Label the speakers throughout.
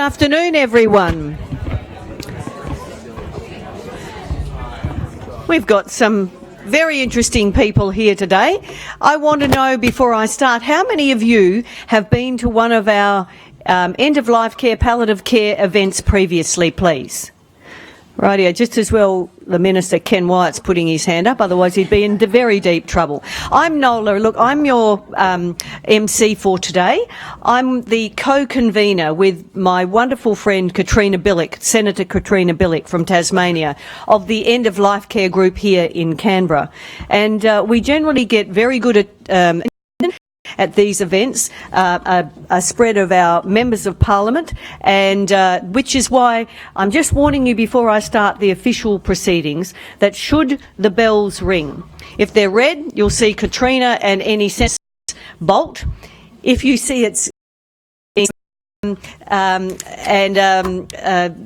Speaker 1: afternoon, everyone. We've got some very interesting people here today. I want to know, before I start, how many of you have been to one of our end-of-life care, palliative care events previously, please? Rightio, just as well the Minister, Ken Wyatt's putting his hand up, otherwise he'd be in very deep trouble. I'm Nola. Look, I'm your MC for today. I'm the co-convener with my wonderful friend Katrina Billick, Senator Katrina Billick from Tasmania, of the end-of-life care group here in Canberra. And we generally get very good at these events, a spread of our members of Parliament, and which is why I'm just warning you before I start the official proceedings that should the bells ring, if they're red, you'll see Katrina and any senators bolt. If you see it's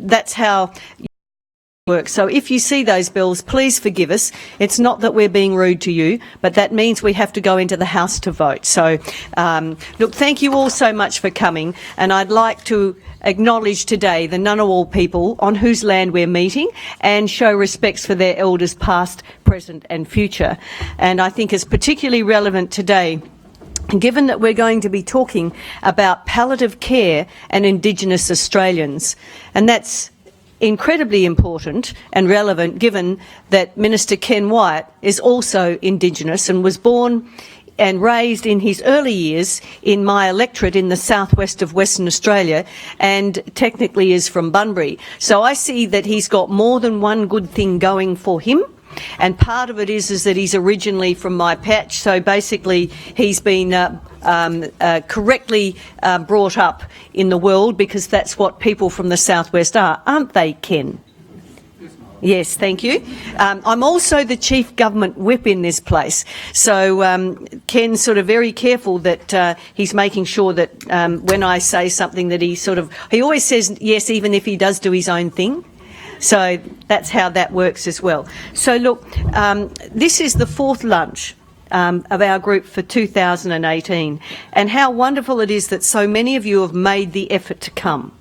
Speaker 1: that's how works. So if you see those bills, please forgive us. It's not that we're being rude to you, but that means we have to go into the House to vote. So, look, thank you all so much for coming, and I'd like to acknowledge today the Ngunnawal people on whose land we're meeting and show respects for their elders past, present and future. And I think it's particularly relevant today, given that we're going to be talking about palliative care and Indigenous Australians. And that's incredibly important and relevant given that Minister Ken Wyatt is also Indigenous and was born and raised in his early years in my electorate in the southwest of Western Australia, and technically is from Bunbury. So I see that he's got more than one good thing going for him. And part of it is that he's originally from my patch, so basically he's been correctly brought up in the world, because that's what people from the southwest are, aren't they, Ken? Yes, thank you. I'm also the Chief Government Whip in this place, so Ken's sort of very careful that he's making sure that when I say something that he always says yes even if he does do his own thing. So that's how that works as well. So look, this is the fourth lunch of our group for 2018, and how wonderful it is that so many of you have made the effort to come.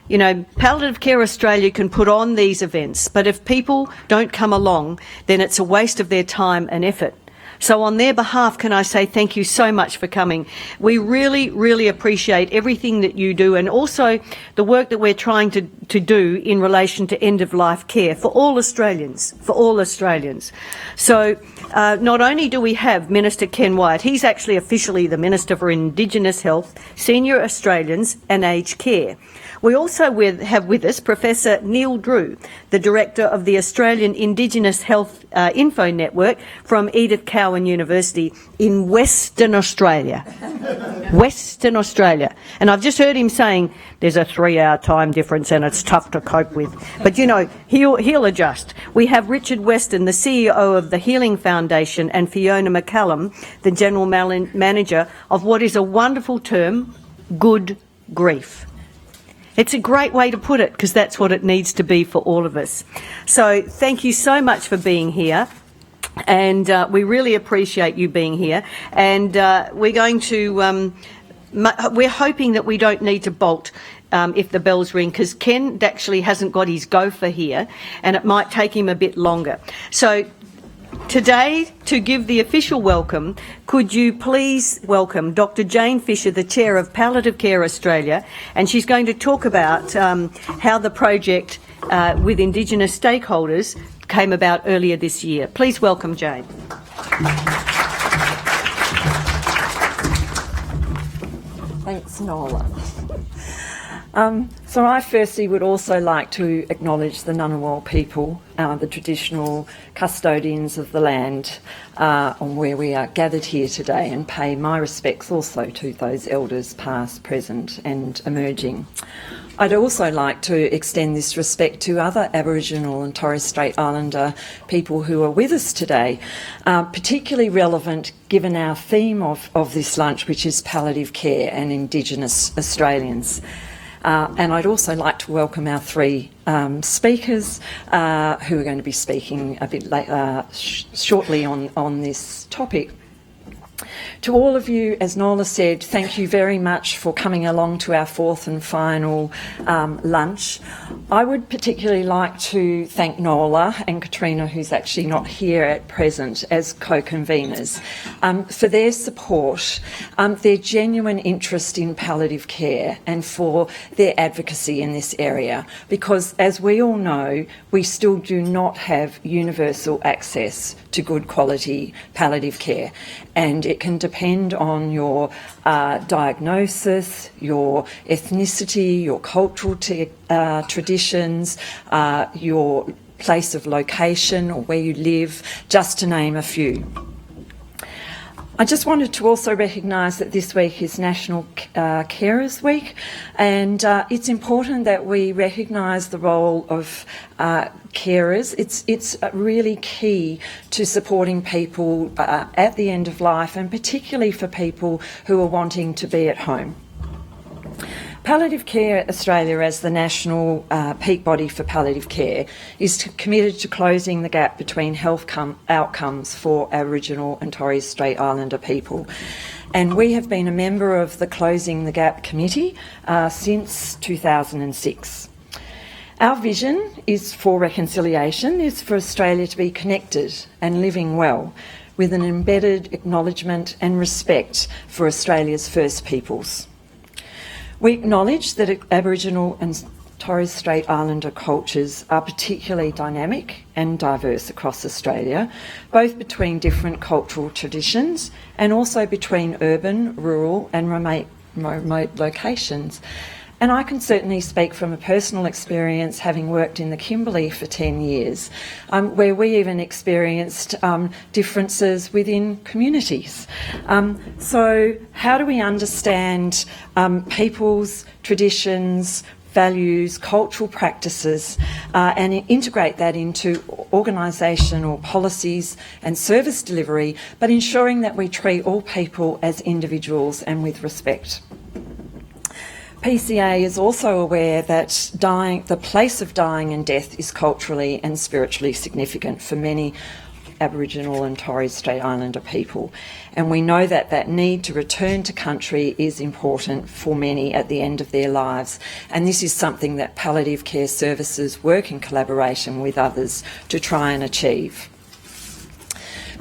Speaker 1: You know, Palliative Care Australia can put on these events, but if people don't come along, then it's a waste of their time and effort. So on their behalf, can I say thank you so much for coming. We really, really appreciate everything that you do, and also the work that we're trying to do in relation to end-of-life care for all Australians, So not only do we have Minister Ken Wyatt, he's actually officially the Minister for Indigenous Health, Senior Australians and Aged Care. We also have with us Professor Neil Drew, the Director of the Australian Indigenous HealthInfoNet Network from Edith Cowan University in Western Australia. Western Australia. And I've just heard him saying there's a 3-hour time difference and it's tough to cope with. But, you know, he'll adjust. We have Richard Weston, the CEO of the Healing Foundation, and Fiona McCallum, the General Manager of what is a wonderful term, good grief. It's a great way to put it, because that's what it needs to be for all of us. So thank you so much for being here, and we really appreciate you being here. And we're going to, we're hoping that we don't need to bolt if the bells ring, because Ken actually hasn't got his gopher here, and it might take him a bit longer. So today, to give the official welcome, could you please welcome Dr. Jane Fisher, the Chair of Palliative Care Australia, and she's going to talk about how the project with Indigenous stakeholders came about earlier this year. Please welcome Jane.
Speaker 2: Thanks, Nola. So I firstly would also like to acknowledge the Ngunnawal people, the traditional custodians of the land on where we are gathered here today, and pay my respects also to those elders past, present and emerging. I'd also like to extend this respect to other Aboriginal and Torres Strait Islander people who are with us today, particularly relevant given our theme of this lunch, which is palliative care and Indigenous Australians. And I'd also like to welcome our three speakers who are going to be speaking a bit later, shortly on this topic. To all of you, as Nola said, thank you very much for coming along to our fourth and final lunch. I would particularly like to thank Nola and Katrina, who's actually not here at present, as co-conveners, for their support, their genuine interest in palliative care, and for their advocacy in this area. Because, as we all know, we still do not have universal access to good quality palliative care, and it can depend on your diagnosis, your ethnicity, your cultural traditions, your place of location or where you live, just to name a few. I just wanted to also recognise that this week is National Carers Week, and it's important that we recognise the role of carers. It's really key to supporting people at the end of life, and particularly for people who are wanting to be at home. Palliative Care Australia, as the national peak body for palliative care, is committed to closing the gap between health outcomes for Aboriginal and Torres Strait Islander people. And we have been a member of the Closing the Gap Committee since 2006. Our vision is for reconciliation, is for Australia to be connected and living well, with an embedded acknowledgement and respect for Australia's First Peoples. We acknowledge that Aboriginal and Torres Strait Islander cultures are particularly dynamic and diverse across Australia, both between different cultural traditions and also between urban, rural and remote locations. And I can certainly speak from a personal experience, having worked in the Kimberley for 10 years, where we even experienced differences within communities. So how do we understand people's traditions, values, cultural practices, and integrate that into organisational policies and service delivery, but ensuring that we treat all people as individuals and with respect? PCA is also aware that the place of dying and death is culturally and spiritually significant for many Aboriginal and Torres Strait Islander people. And we know that that need to return to country is important for many at the end of their lives. And this is something that palliative care services work in collaboration with others to try and achieve.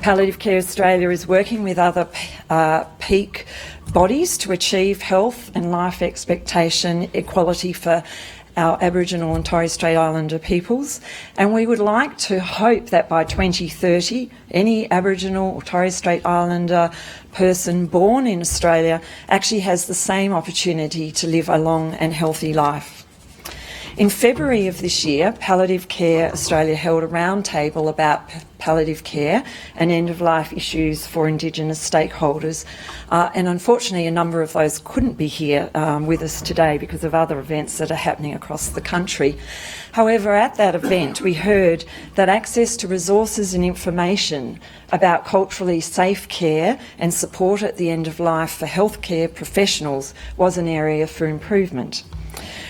Speaker 2: Palliative Care Australia is working with other peak bodies to achieve health and life expectation equality for our Aboriginal and Torres Strait Islander peoples, and we would like to hope that by 2030 any Aboriginal or Torres Strait Islander person born in Australia actually has the same opportunity to live a long and healthy life. In February of this year, Palliative Care Australia held a roundtable about palliative care and end-of-life issues for Indigenous stakeholders, and unfortunately a number of those couldn't be here with us today because of other events that are happening across the country. However, at that event we heard that access to resources and information about culturally safe care and support at the end of life for healthcare professionals was an area for improvement.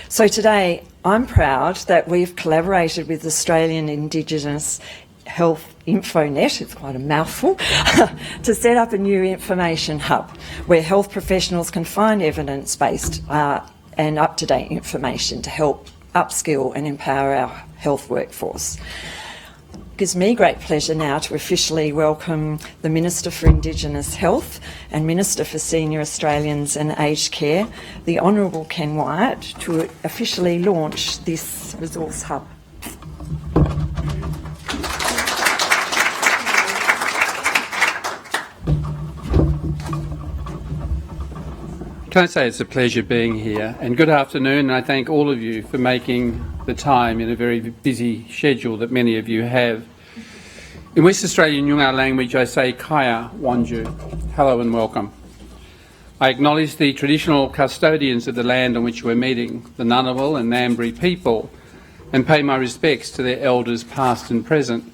Speaker 2: So today, I'm proud that we've collaborated with Australian Indigenous HealthInfoNet, it's quite a mouthful, to set up a new information hub where health professionals can find evidence-based and up-to-date information to help upskill and empower our health workforce. It gives me great pleasure now to officially welcome the Minister for Indigenous Health and Minister for Senior Australians and Aged Care, the Honourable Ken Wyatt, to officially launch this resource hub.
Speaker 3: Can I say it's a pleasure being here, and good afternoon, and I thank all of you for making the time in a very busy schedule that many of you have. In West Australian Noongar language I say Kaya Wanju, hello and welcome. I acknowledge the traditional custodians of the land on which we're meeting, the Ngunnawal and Ngambri people, and pay my respects to their elders past and present.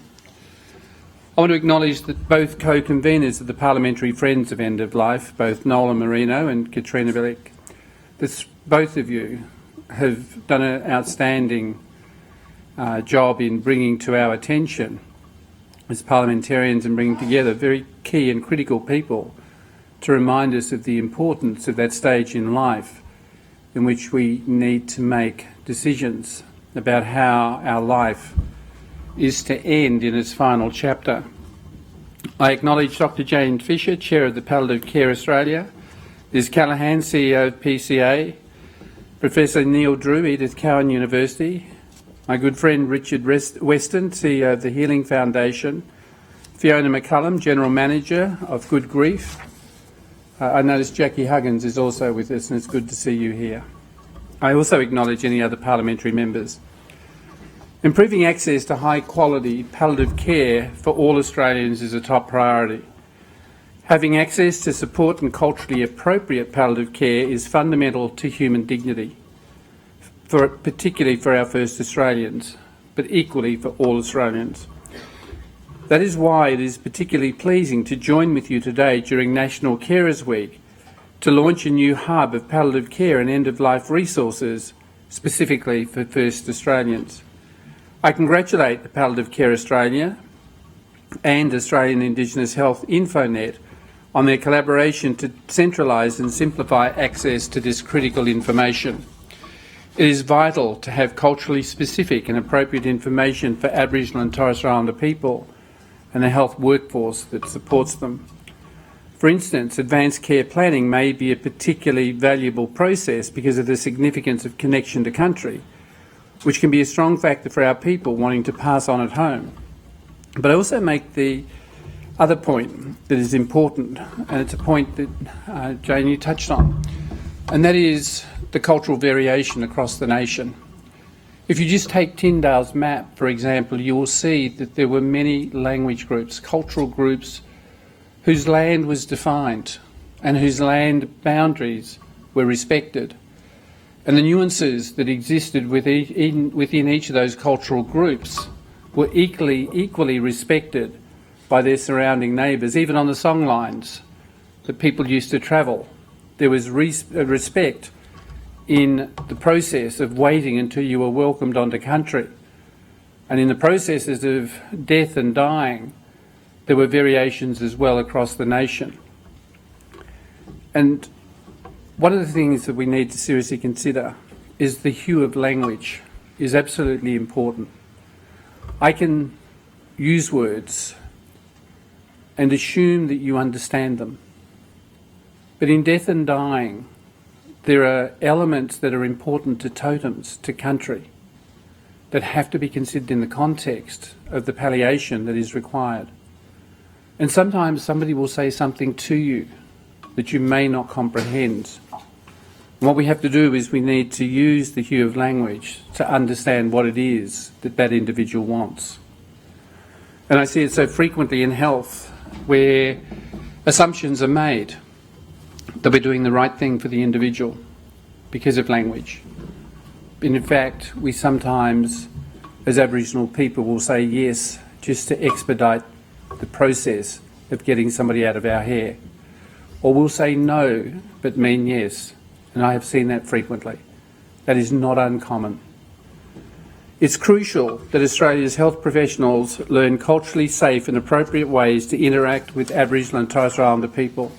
Speaker 3: I want to acknowledge that both co-conveners of the Parliamentary Friends of End of Life, both Nola Marino and Katrina Bilic, both of you have done an outstanding job in bringing to our attention as parliamentarians and bringing together very key and critical people to remind us of the importance of that stage in life in which we need to make decisions about how our life is to end in its final chapter. I acknowledge Dr. Jane Fisher, Chair of the Palliative Care Australia, Liz Callaghan, CEO of PCA, Professor Neil Drew, Edith Cowan University, my good friend Richard Weston, CEO of the Healing Foundation, Fiona McCallum, General Manager of Good Grief. I notice Jackie Huggins is also with us, and it's good to see you here. I also acknowledge any other parliamentary members. Improving access to high-quality palliative care for all Australians is a top priority. Having access to support and culturally appropriate palliative care is fundamental to human dignity, particularly for our first Australians, but equally for all Australians. That is why it is particularly pleasing to join with you today during National Carers Week to launch a new hub of palliative care and end-of-life resources specifically for first Australians. I congratulate the Palliative Care Australia and Australian Indigenous HealthInfoNet on their collaboration to centralise and simplify access to this critical information. It is vital to have culturally specific and appropriate information for Aboriginal and Torres Strait Islander people and the health workforce that supports them. For instance, advanced care planning may be a particularly valuable process because of the significance of connection to country, which can be a strong factor for our people wanting to pass on at home. But I also make the other point that is important, and it's a point that Jane, you touched on, and that is the cultural variation across the nation. If you just take Tyndale's map, for example, you will see that there were many language groups, cultural groups, whose land was defined and whose land boundaries were respected. And the nuances that existed within each of those cultural groups were equally respected by their surrounding neighbours. Even on the song lines that people used to travel, there was respect in the process of waiting until you were welcomed onto country. And in the processes of death and dying, there were variations as well across the nation. And one of the things that we need to seriously consider is the hue of language is absolutely important. I can use words and assume that you understand them. But in death and dying, there are elements that are important to totems, to country, that have to be considered in the context of the palliation that is required. And sometimes somebody will say something to you that you may not comprehend. And what we have to do is we need to use the hue of language to understand what it is that that individual wants. And I see it so frequently in health where assumptions are made that we're doing the right thing for the individual because of language. And in fact, we sometimes, as Aboriginal people, will say yes just to expedite the process of getting somebody out of our hair. Or we'll say no, but mean yes. And I have seen that frequently. That is not uncommon. It's crucial that Australia's health professionals learn culturally safe and appropriate ways to interact with Aboriginal and Torres Strait Islander people.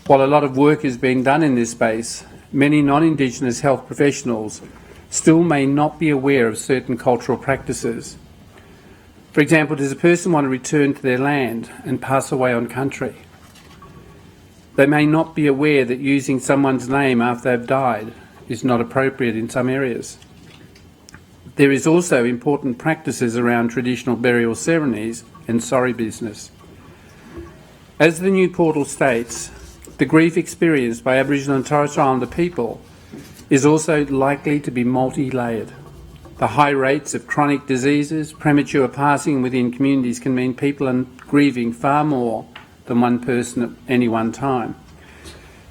Speaker 3: While a lot of work is being done in this space, many non-Indigenous health professionals still may not be aware of certain cultural practices. For example, does a person want to return to their land and pass away on country? They may not be aware that using someone's name after they've died is not appropriate in some areas. There is also important practices around traditional burial ceremonies and sorry business. As the new portal states, the grief experienced by Aboriginal and Torres Strait Islander people is also likely to be multi-layered. The high rates of chronic diseases, premature passing within communities can mean people are grieving far more than one person at any one time.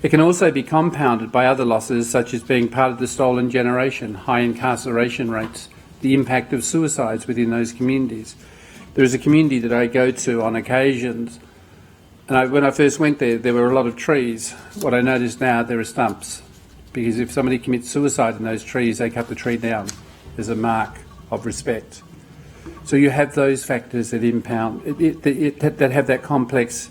Speaker 3: It can also be compounded by other losses such as being part of the stolen generation, high incarceration rates, the impact of suicides within those communities. There is a community that I go to on occasions, and when I first went there, there were a lot of trees. What I notice now, there are stumps, because if somebody commits suicide in those trees, they cut the tree down as a mark of respect. So you have those factors that impound, that have that complex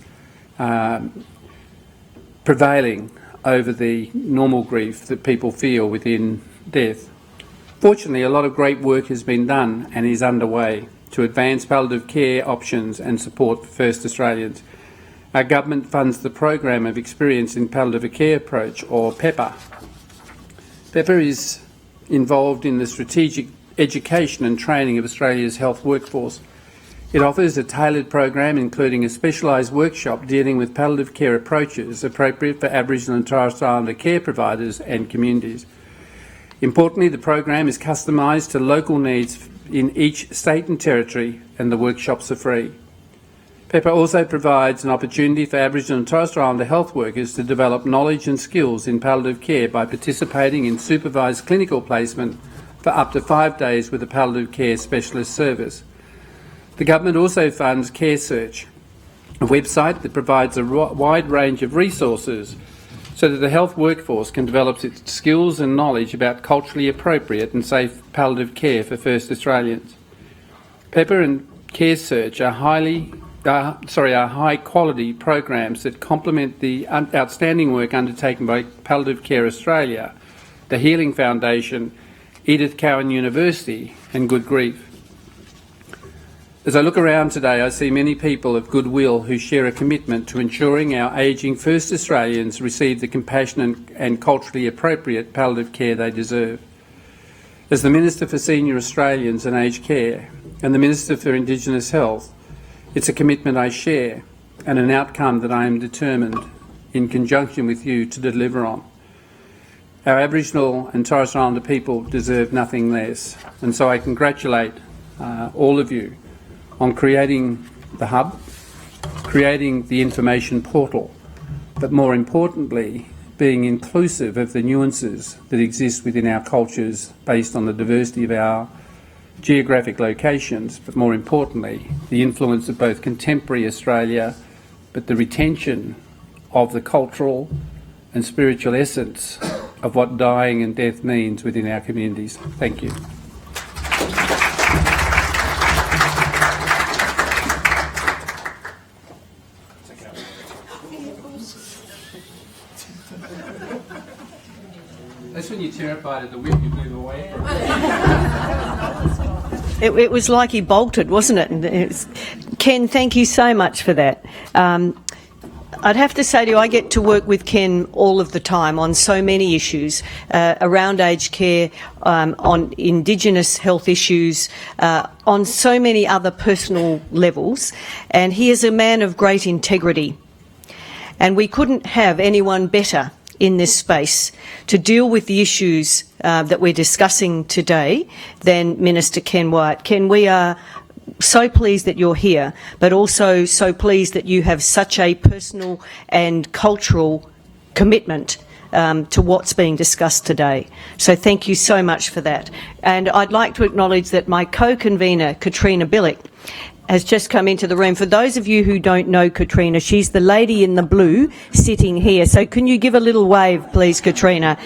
Speaker 3: prevailing over the normal grief that people feel within death. Fortunately, a lot of great work has been done and is underway to advance palliative care options and support for First Australians. Our government funds the Program of Experience in Palliative Care Approach, or PEPA. PEPA is involved in the strategic education and training of Australia's health workforce. It offers a tailored program including a specialised workshop dealing with palliative care approaches appropriate for Aboriginal and Torres Strait Islander care providers and communities. Importantly, the program is customised to local needs in each state and territory, and the workshops are free. PEPA also provides an opportunity for Aboriginal and Torres Strait Islander health workers to develop knowledge and skills in palliative care by participating in supervised clinical placement for up to 5 days with a palliative care specialist service. The government also funds Care Search, a website that provides a wide range of resources so that the health workforce can develop its skills and knowledge about culturally appropriate and safe palliative care for First Australians. PEPA and Care Search are high-quality programs that complement the outstanding work undertaken by Palliative Care Australia, the Healing Foundation, Edith Cowan University and Good Grief. As I look around today, I see many people of goodwill who share a commitment to ensuring our ageing First Australians receive the compassionate and culturally appropriate palliative care they deserve. As the Minister for Senior Australians and Aged Care and the Minister for Indigenous Health, it's a commitment I share and an outcome that I am determined, in conjunction with you, to deliver on. Our Aboriginal and Torres Strait Islander people deserve nothing less, and so I congratulate all of you on creating the hub, creating the information portal, but more importantly, being inclusive of the nuances that exist within our cultures based on the diversity of our geographic locations, but more importantly, the influence of both contemporary Australia, but the retention of the cultural and spiritual essence of what dying and death means within our communities. Thank you. That's when you're terrified of the whip, you move away from it.
Speaker 1: It was like he bolted, wasn't it? And Ken, thank you so much for that. I'd have to say to you, I get to work with Ken all of the time on so many issues around aged care, on Indigenous health issues, on so many other personal levels, and he is a man of great integrity. And we couldn't have anyone better in this space to deal with the issues that we're discussing today than Minister Ken Wyatt. Ken, we are so pleased that you're here, but also so pleased that you have such a personal and cultural commitment to what's being discussed today. So thank you so much for that. And I'd like to acknowledge that my co-convener, Katrina Billick, has just come into the room. For those of you who don't know Katrina, she's the lady in the blue sitting here. So can you give a little wave, please, Katrina?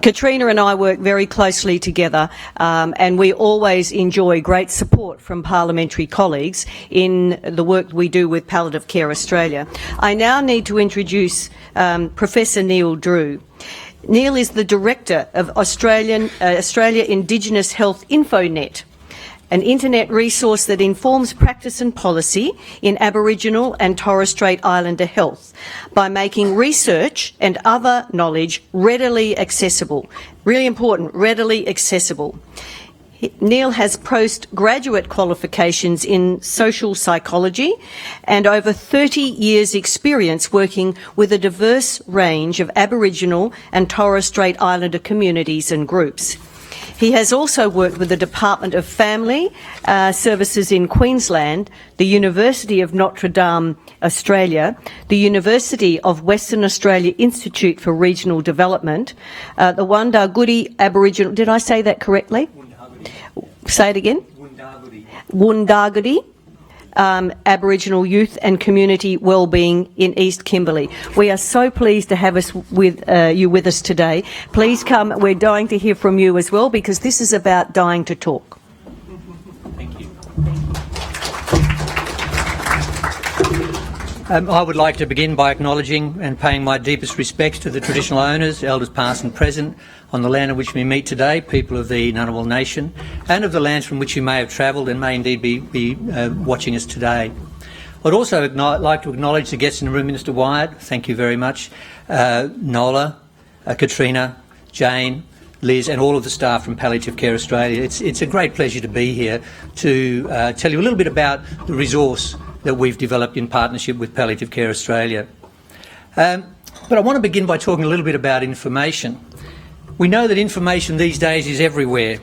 Speaker 1: Katrina and I work very closely together, and we always enjoy great support from parliamentary colleagues in the work we do with Palliative Care Australia. I now need to introduce Professor Neil Drew. Neil is the Director of Australia Indigenous HealthInfoNet, an internet resource that informs practice and policy in Aboriginal and Torres Strait Islander health by making research and other knowledge readily accessible. Really important, readily accessible. Neil has postgraduate qualifications in social psychology and over 30 years' experience working with a diverse range of Aboriginal and Torres Strait Islander communities and groups. He has also worked with the Department of Family Services in Queensland, the University of Notre Dame, Australia, the University of Western Australia Institute for Regional Development, the Wundagudi Aboriginal, did I say that correctly? Wundagudi. Say it again? Wundagudi. Aboriginal Youth and Community Wellbeing in East Kimberley. We are so pleased to have you with us today. Please come. We're dying to hear from you as well, because this is about dying to talk.
Speaker 4: Thank you. I would like to begin by acknowledging and paying my deepest respects to the traditional owners, elders past and present, on the land on which we meet today, people of the Ngunnawal Nation, and of the lands from which you may have travelled and may indeed be watching us today. I'd also like to acknowledge the guests in the room, Minister Wyatt, thank you very much, Nola, Katrina, Jane, Liz and all of the staff from Palliative Care Australia. It's a great pleasure to be here to tell you a little bit about the resource that we've developed in partnership with Palliative Care Australia. But I want to begin by talking a little bit about information. We know that information these days is everywhere.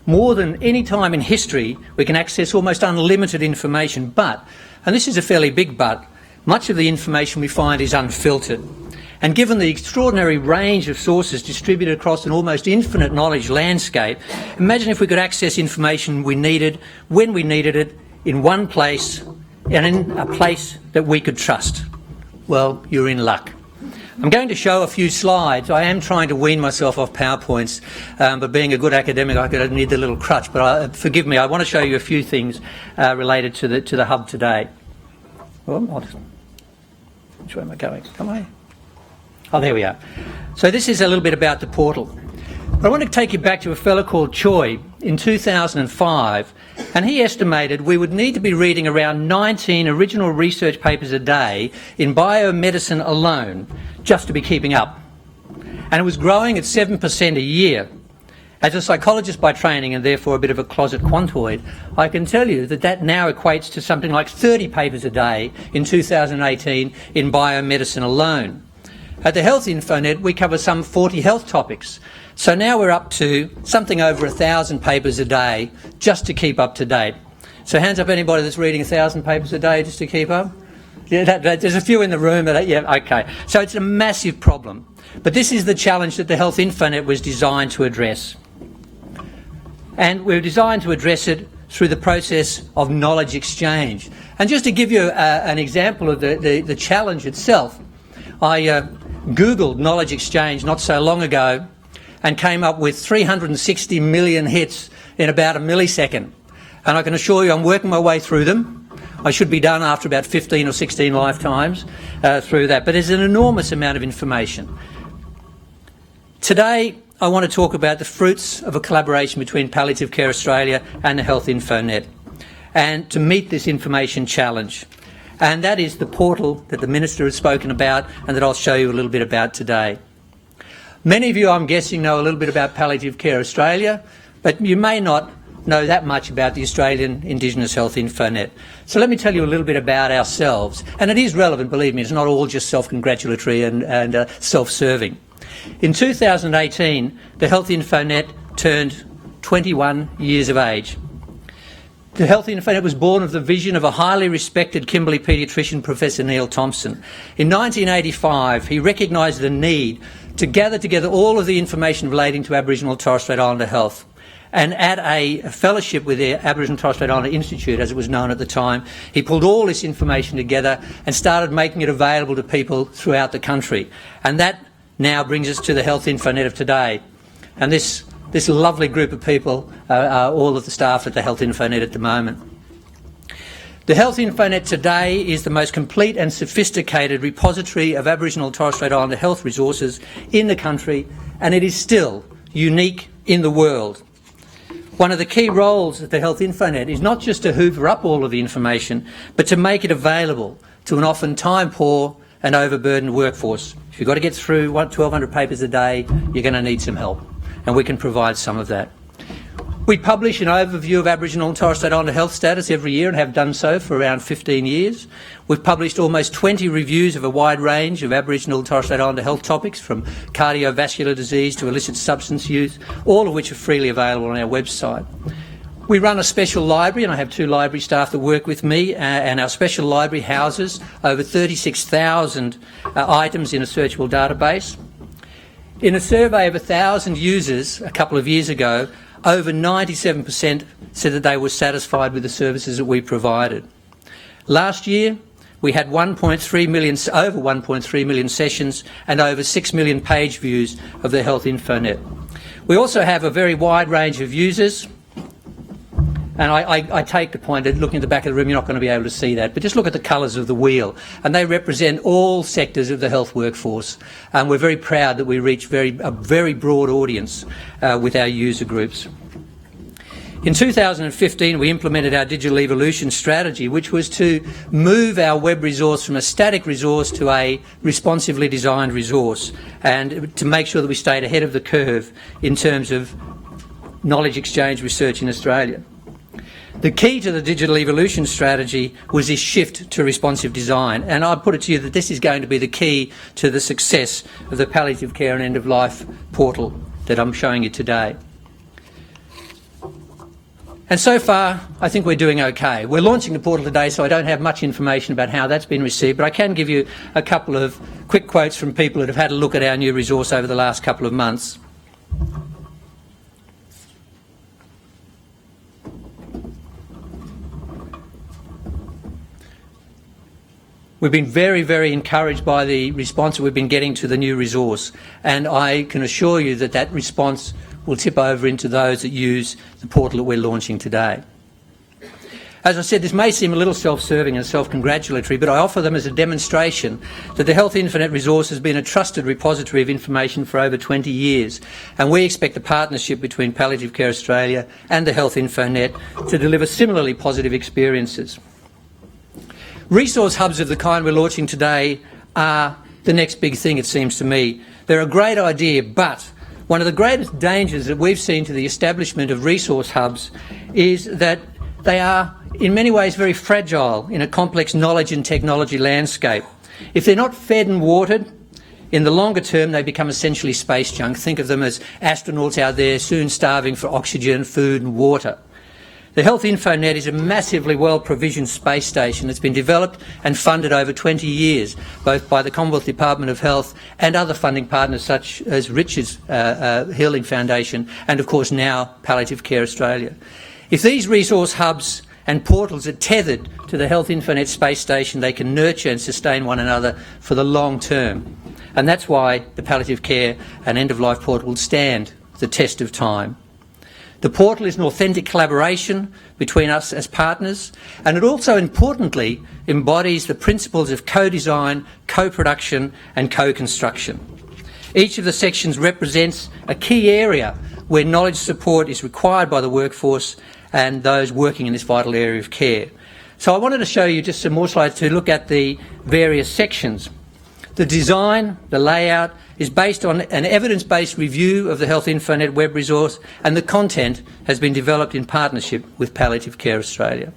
Speaker 4: More than any time in history, we can access almost unlimited information, but, and this is a fairly big but, much of the information we find is unfiltered. And given the extraordinary range of sources distributed across an almost infinite knowledge landscape, imagine if we could access information we needed, when we needed it, in one place, and in a place that we could trust. Well, you're in luck. I'm going to show a few slides. I am trying to wean myself off PowerPoints, but being a good academic, I need the little crutch. But forgive me, I want to show you a few things related to the hub today. Well, which way am I going? Come on. Oh, there we are. So this is a little bit about the portal. I want to take you back to a fellow called Choi in 2005, and he estimated we would need to be reading around 19 original research papers a day in biomedicine alone just to be keeping up. And it was growing at 7% a year. As a psychologist by training and therefore a bit of a closet quantoid, I can tell you that that now equates to something like 30 papers a day in 2018 in biomedicine alone. At the HealthInfoNet, we cover some 40 health topics. So now we're up to something over 1,000 papers a day just to keep up to date. So hands up anybody that's reading 1,000 papers a day just to keep up? Yeah, there's a few in the room. Yeah, okay. So it's a massive problem. But this is the challenge that the HealthInfoNet was designed to address. And we're designed to address it through the process of knowledge exchange. And just to give you an example of the challenge itself, I Googled knowledge exchange not so long ago and came up with 360 million hits in about a millisecond. And I can assure you I'm working my way through them. I should be done after about 15 or 16 lifetimes through that. But there's an enormous amount of information. Today, I want to talk about the fruits of a collaboration between Palliative Care Australia and the HealthInfoNet, and to meet this information challenge. And that is the portal that the Minister has spoken about and that I'll show you a little bit about today. Many of you, I'm guessing, know a little bit about Palliative Care Australia, but you may not know that much about the Australian Indigenous HealthInfoNet. So let me tell you a little bit about ourselves. And it is relevant, believe me, it's not all just self-congratulatory and self-serving. In 2018, the HealthInfoNet turned 21 years of age. The HealthInfoNet was born of the vision of a highly respected Kimberley paediatrician, Professor Neil Thompson. In 1985, he recognised the need to gather together all of the information relating to Aboriginal and Torres Strait Islander health. And at a fellowship with the Aboriginal and Torres Strait Islander Institute, as it was known at the time, he pulled all this information together and started making it available to people throughout the country. And that now brings us to the HealthInfoNet of today. And this lovely group of people are all of the staff at the HealthInfoNet at the moment. The HealthInfoNet today is the most complete and sophisticated repository of Aboriginal and Torres Strait Islander health resources in the country, and it is still unique in the world. One of the key roles of the HealthInfoNet is not just to hoover up all of the information, but to make it available to an often time-poor and overburdened workforce. If you've got to get through 1,200 papers a day, you're going to need some help, and we can provide some of that. We publish an overview of Aboriginal and Torres Strait Islander health status every year and have done so for around 15 years. We've published almost 20 reviews of a wide range of Aboriginal and Torres Strait Islander health topics, from cardiovascular disease to illicit substance use, all of which are freely available on our website. We run a special library, and I have 2 library staff that work with me, and our special library houses over 36,000 items in a searchable database. In a survey of 1,000 users a couple of years ago, over 97% said that they were satisfied with the services that we provided. Last year, we had over 1.3 million sessions and over 6 million page views of the HealthInfoNet. We also have a very wide range of users And I take the point that looking at the back of the room, you're not going to be able to see that, but just look at the colours of the wheel, and they represent all sectors of the health workforce. And we're very proud that we reach a very broad audience with our user groups. In 2015, we implemented our digital evolution strategy, which was to move our web resource from a static resource to a responsively designed resource, and to make sure that we stayed ahead of the curve in terms of knowledge exchange research in Australia. The key to the digital evolution strategy was this shift to responsive design, and I put it to you that this is going to be the key to the success of the palliative care and end-of-life portal that I'm showing you today. And so far, I think we're doing okay. We're launching the portal today, so I don't have much information about how that's been received, but I can give you a couple of quick quotes from people that have had a look at our new resource over the last couple of months. We've been very, very encouraged by the response that we've been getting to the new resource, and I can assure you that that response will tip over into those that use the portal that we're launching today. As I said, this may seem a little self-serving and self-congratulatory, but I offer them as a demonstration that the HealthInfoNet resource has been a trusted repository of information for over 20 years, and we expect the partnership between Palliative Care Australia and the HealthInfoNet to deliver similarly positive experiences. Resource hubs of the kind we're launching today are the next big thing, it seems to me. They're a great idea, but one of the greatest dangers that we've seen to the establishment of resource hubs is that they are in many ways very fragile in a complex knowledge and technology landscape. If they're not fed and watered, in the longer term they become essentially space junk. Think of them as astronauts out there soon starving for oxygen, food and water. The HealthInfoNet is a massively well-provisioned space station that's been developed and funded over 20 years, both by the Commonwealth Department of Health and other funding partners such as Richard's Healing Foundation and, of course, now Palliative Care Australia. If these resource hubs and portals are tethered to the HealthInfoNet space station, they can nurture and sustain one another for the long term. And that's why the Palliative Care and End-of-Life portal will stand the test of time. The portal is an authentic collaboration between us as partners, and it also importantly embodies the principles of co-design, co-production and co-construction. Each of the sections represents a key area where knowledge support is required by the workforce and those working in this vital area of care. So I wanted to show you just some more slides to look at the various sections. The design, the layout, is based on an evidence-based review of the HealthInfoNet web resource, and the content has been developed in partnership with Palliative Care Australia.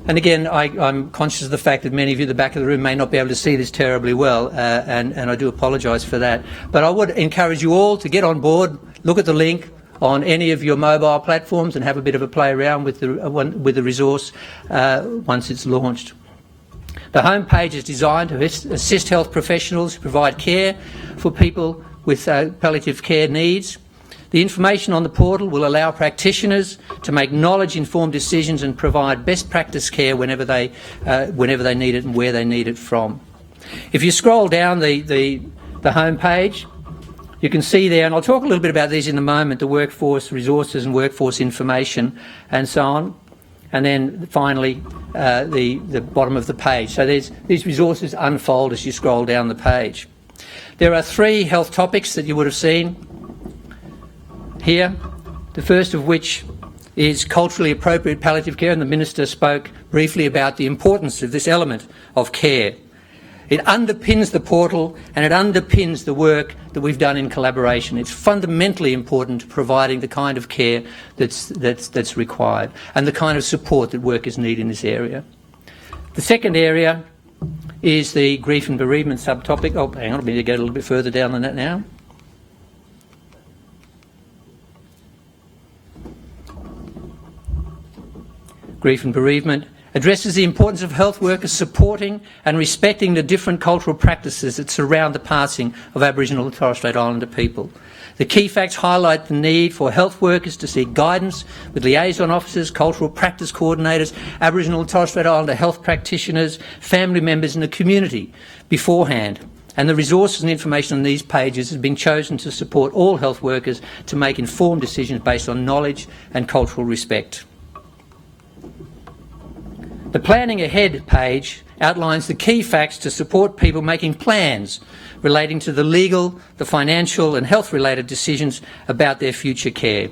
Speaker 4: And again, I'm conscious of the fact that many of you at the back of the room may not be able to see this terribly well, and I do apologise for that. But I would encourage you all to get on board, look at the link on any of your mobile platforms and have a bit of a play around with the resource once it's launched. The homepage is designed to assist health professionals who provide care for people with palliative care needs. The information on the portal will allow practitioners to make knowledge-informed decisions and provide best practice care whenever they need it and where they need it from. If you scroll down the homepage, you can see there, and I'll talk a little bit about these in a moment, the workforce resources and workforce information and so on. And then finally, the bottom of the page. So these resources unfold as you scroll down the page. There are 3 health topics that you would have seen here. The first of which is culturally appropriate palliative care, and the Minister spoke briefly about the importance of this element of care. It underpins the portal and it underpins the work that we've done in collaboration. It's fundamentally important to providing the kind of care that's required and the kind of support that workers need in this area. The second area is the grief and bereavement subtopic. Oh, hang on, I need to go a little bit further down than that now. Grief and bereavement addresses the importance of health workers supporting and respecting the different cultural practices that surround the passing of Aboriginal and Torres Strait Islander people. The key facts highlight the need for health workers to seek guidance with liaison officers, cultural practice coordinators, Aboriginal and Torres Strait Islander health practitioners, family members in the community beforehand, and the resources and information on these pages has been chosen to support all health workers to make informed decisions based on knowledge and cultural respect. The Planning Ahead page outlines the key facts to support people making plans relating to the legal, the financial and health-related decisions about their future care.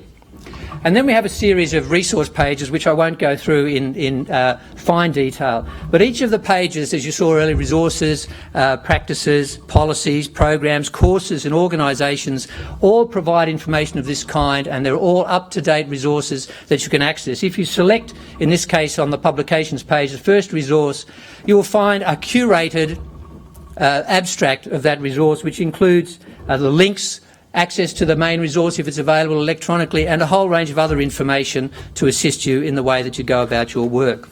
Speaker 4: And then we have a series of resource pages which I won't go through in fine detail, but each of the pages, as you saw earlier, resources, practices, policies, programs, courses and organisations all provide information of this kind, and they're all up-to-date resources that you can access. If you select, in this case on the publications page, the first resource, you will find a curated abstract of that resource, which includes the links, access to the main resource if it's available electronically, and a whole range of other information to assist you in the way that you go about your work.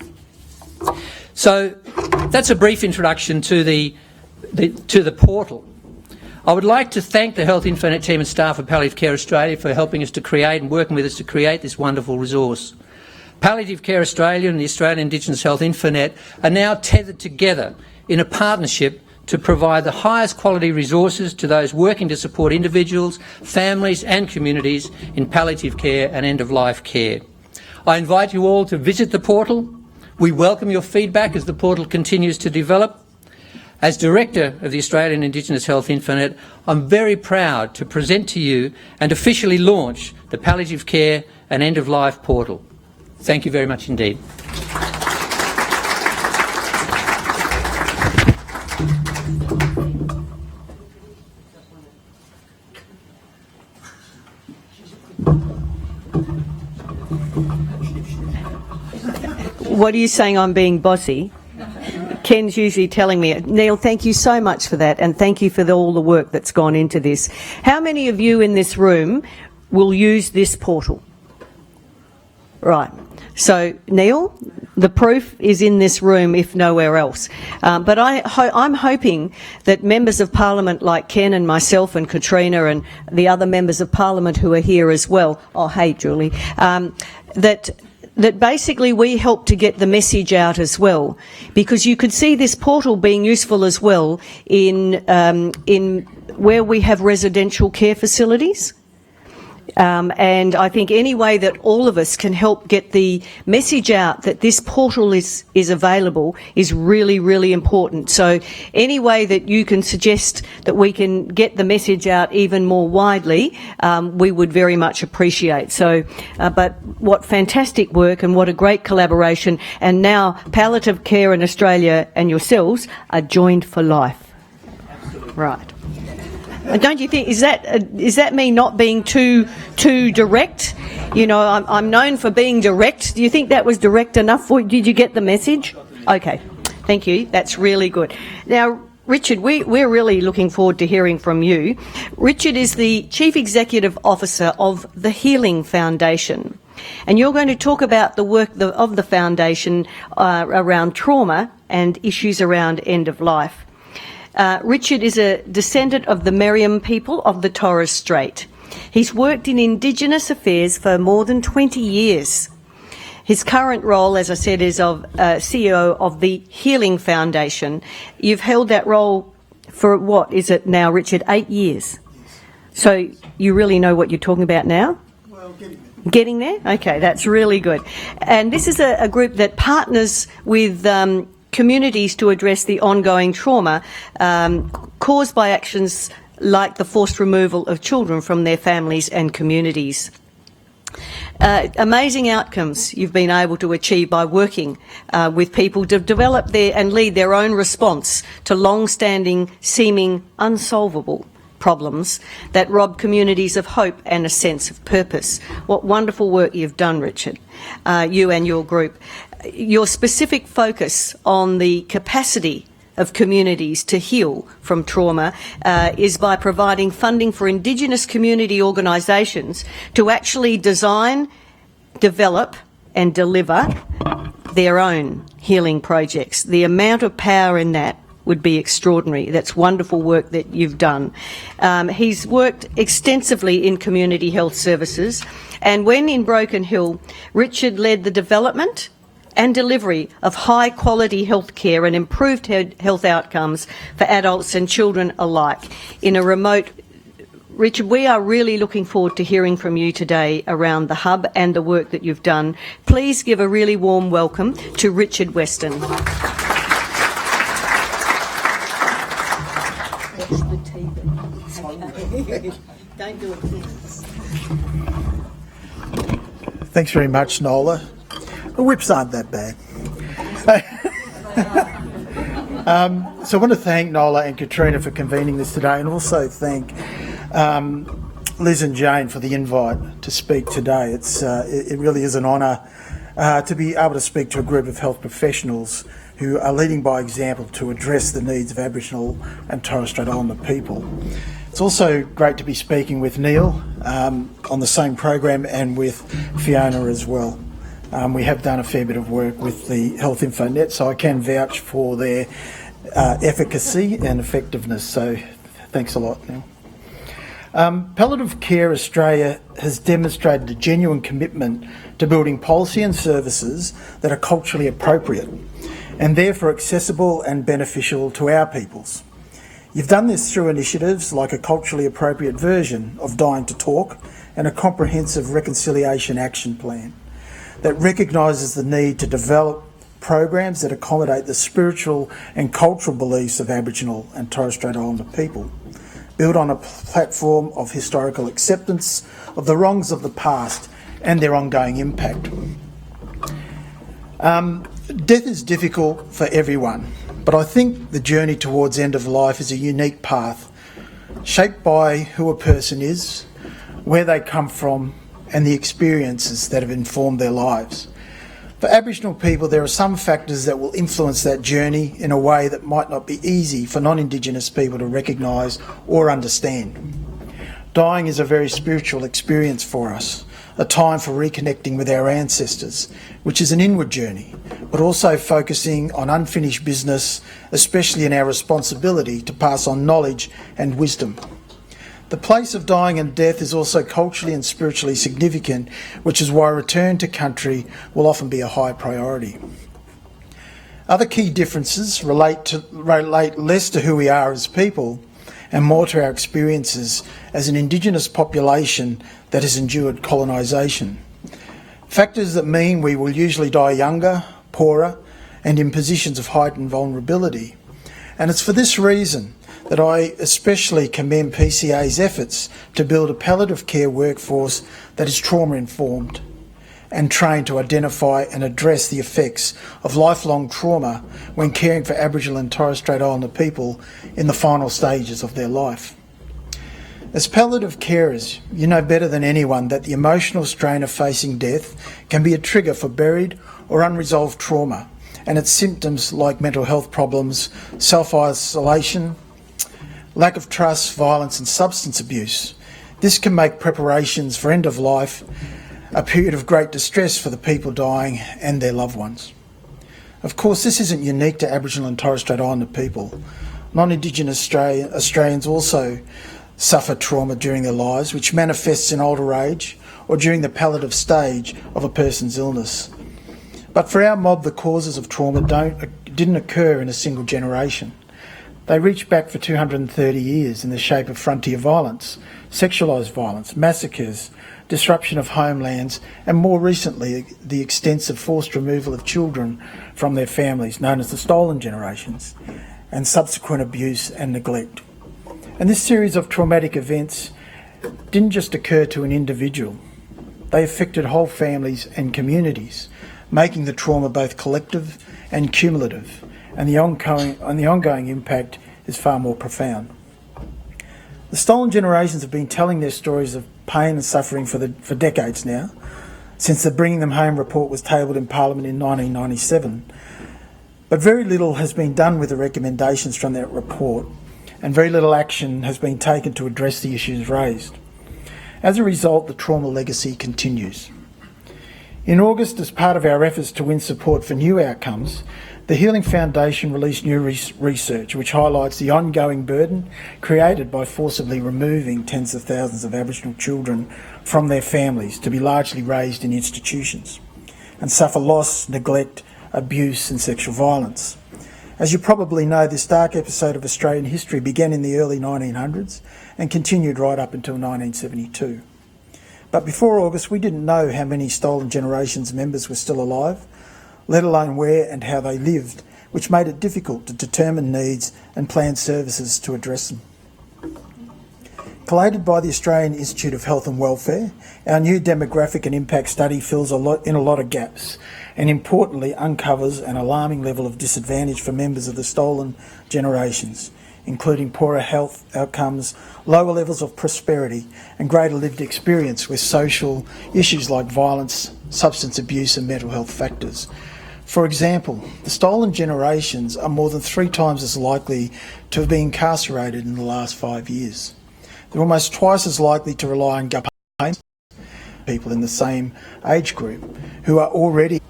Speaker 4: So that's a brief introduction to the portal. I would like to thank the HealthInfoNet team and staff of Palliative Care Australia for helping us to create and working with us to create this wonderful resource. Palliative Care Australia and the Australian Indigenous HealthInfoNet are now tethered together in a partnership to provide the highest quality resources to those working to support individuals, families and communities in palliative care and end-of-life care. I invite you all to visit the portal. We welcome your feedback as the portal continues to develop. As Director of the Australian Indigenous HealthInfoNet, I'm very proud to present to you and officially launch the Palliative Care and End-of-Life portal. Thank you very much indeed.
Speaker 1: What are you saying, I'm being bossy? Ken's usually telling me. Neil, thank you so much for that, and thank you for all the work that's gone into this. How many of you in this room will use this portal? Right. So, Neil, the proof is in this room, if nowhere else. But I'm hoping that members of Parliament like Ken and myself and Katrina and the other members of Parliament who are here as well, oh, hey, Julie, that basically we help to get the message out as well, because you could see this portal being useful as well in where we have residential care facilities. And I think any way that all of us can help get the message out that this portal is available is really, really important. So any way that you can suggest that we can get the message out even more widely, we would very much appreciate. So, but what fantastic work and what a great collaboration. And now Palliative Care in Australia and yourselves are joined for life. Absolutely. Right. Don't you think, is that me not being too direct? You know, I'm known for being direct. Do you think that was direct enough for you? Did you get the message? Okay, thank you. That's really good. Now, Richard, we're really looking forward to hearing from you. Richard is the Chief Executive Officer of the Healing Foundation, and you're going to talk about the work of the foundation around trauma and issues around end of life. Richard is a descendant of the Meriam people of the Torres Strait. He's worked in Indigenous affairs for more than 20 years. His current role, as I said, is of CEO of the Healing Foundation. You've held that role for, what is it now, Richard, 8 years? So you really know what you're talking about now?
Speaker 5: Well, getting there.
Speaker 1: Getting there? Okay, that's really good. And this is a group that partners with communities to address the ongoing trauma caused by actions like the forced removal of children from their families and communities. Amazing outcomes you've been able to achieve by working with people to develop and lead their own response to long-standing, seeming unsolvable problems that rob communities of hope and a sense of purpose. What wonderful work you've done, Richard, you and your group. Your specific focus on the capacity of communities to heal from trauma is by providing funding for Indigenous community organisations to actually design, develop and deliver their own healing projects. The amount of power in that would be extraordinary. That's wonderful work that you've done. He's worked extensively in community health services, and when in Broken Hill, Richard led the development and delivery of high-quality health care and improved health outcomes for adults and children alike in a remote. Richard, we are really looking forward to hearing from you today around the hub and the work that you've done. Please give a really warm welcome to Richard Weston. Don't do it, please.
Speaker 5: Thanks very much, Nola. The whips aren't that bad. So I want to thank Nola and Katrina for convening this today, and also thank Liz and Jane for the invite to speak today. It really is an honour to be able to speak to a group of health professionals who are leading by example to address the needs of Aboriginal and Torres Strait Islander people. It's also great to be speaking with Neil on the same program, and with Fiona as well. We have done a fair bit of work with the HealthInfoNet, so I can vouch for their efficacy and effectiveness, so thanks a lot, Neil. Palliative Care Australia has demonstrated a genuine commitment to building policy and services that are culturally appropriate and therefore accessible and beneficial to our peoples. You've done this through initiatives like a culturally appropriate version of Dying to Talk and a comprehensive reconciliation action plan that recognises the need to develop programs that accommodate the spiritual and cultural beliefs of Aboriginal and Torres Strait Islander people, build on a platform of historical acceptance of the wrongs of the past and their ongoing impact. Death is difficult for everyone, but I think the journey towards end of life is a unique path, shaped by who a person is, where they come from, and the experiences that have informed their lives. For Aboriginal people, there are some factors that will influence that journey in a way that might not be easy for non-Indigenous people to recognise or understand. Dying is a very spiritual experience for us, a time for reconnecting with our ancestors, which is an inward journey, but also focusing on unfinished business, especially in our responsibility to pass on knowledge and wisdom. The place of dying and death is also culturally and spiritually significant, which is why return to country will often be a high priority. Other key differences relate less to who we are as people and more to our experiences as an Indigenous population that has endured colonisation. Factors that mean we will usually die younger, poorer, and in positions of heightened vulnerability. And it's for this reason that I especially commend PCA's efforts to build a palliative care workforce that is trauma-informed and trained to identify and address the effects of lifelong trauma when caring for Aboriginal and Torres Strait Islander people in the final stages of their life. As palliative carers, you know better than anyone that the emotional strain of facing death can be a trigger for buried or unresolved trauma, and its symptoms like mental health problems, self-isolation, lack of trust, violence and substance abuse. This can make preparations for end of life a period of great distress for the people dying and their loved ones. Of course, this isn't unique to Aboriginal and Torres Strait Islander people. Non-Indigenous Australians also suffer trauma during their lives, which manifests in older age or during the palliative stage of a person's illness. But for our mob, the causes of trauma didn't occur in a single generation. They reach back for 230 years in the shape of frontier violence, sexualised violence, massacres, disruption of homelands, and more recently the extensive forced removal of children from their families, known as the stolen generations, and subsequent abuse and neglect. And this series of traumatic events didn't just occur to an individual. They affected whole families and communities, making the trauma both collective and cumulative, and the ongoing impact is far more profound. The stolen generations have been telling their stories of pain and suffering for decades now, since the Bringing Them Home report was tabled in Parliament in 1997. But very little has been done with the recommendations from that report, and very little action has been taken to address the issues raised. As a result, the trauma legacy continues. In August, as part of our efforts to win support for new outcomes, the Healing Foundation released new research which highlights the ongoing burden created by forcibly removing tens of thousands of Aboriginal children from their families to be largely raised in institutions. and suffer loss, neglect, abuse and sexual violence. As you probably know, this dark episode of Australian history began in the early 1900s and continued right up until 1972. But before August, we didn't know how many Stolen Generations members were still alive, let alone where and how they lived, which made it difficult to determine needs and plan services to address them. Collated by the Australian Institute of Health and Welfare, our new demographic and impact study fills a lot of gaps and importantly uncovers an alarming level of disadvantage for members of the Stolen Generations, including poorer health outcomes, lower levels of prosperity and greater lived experience with social issues like violence, substance abuse and mental health factors. For example, the Stolen Generations are more than 3 times as likely to have been incarcerated in the last 5 years. They're almost twice as likely to rely on government payments people in the same age group who are already.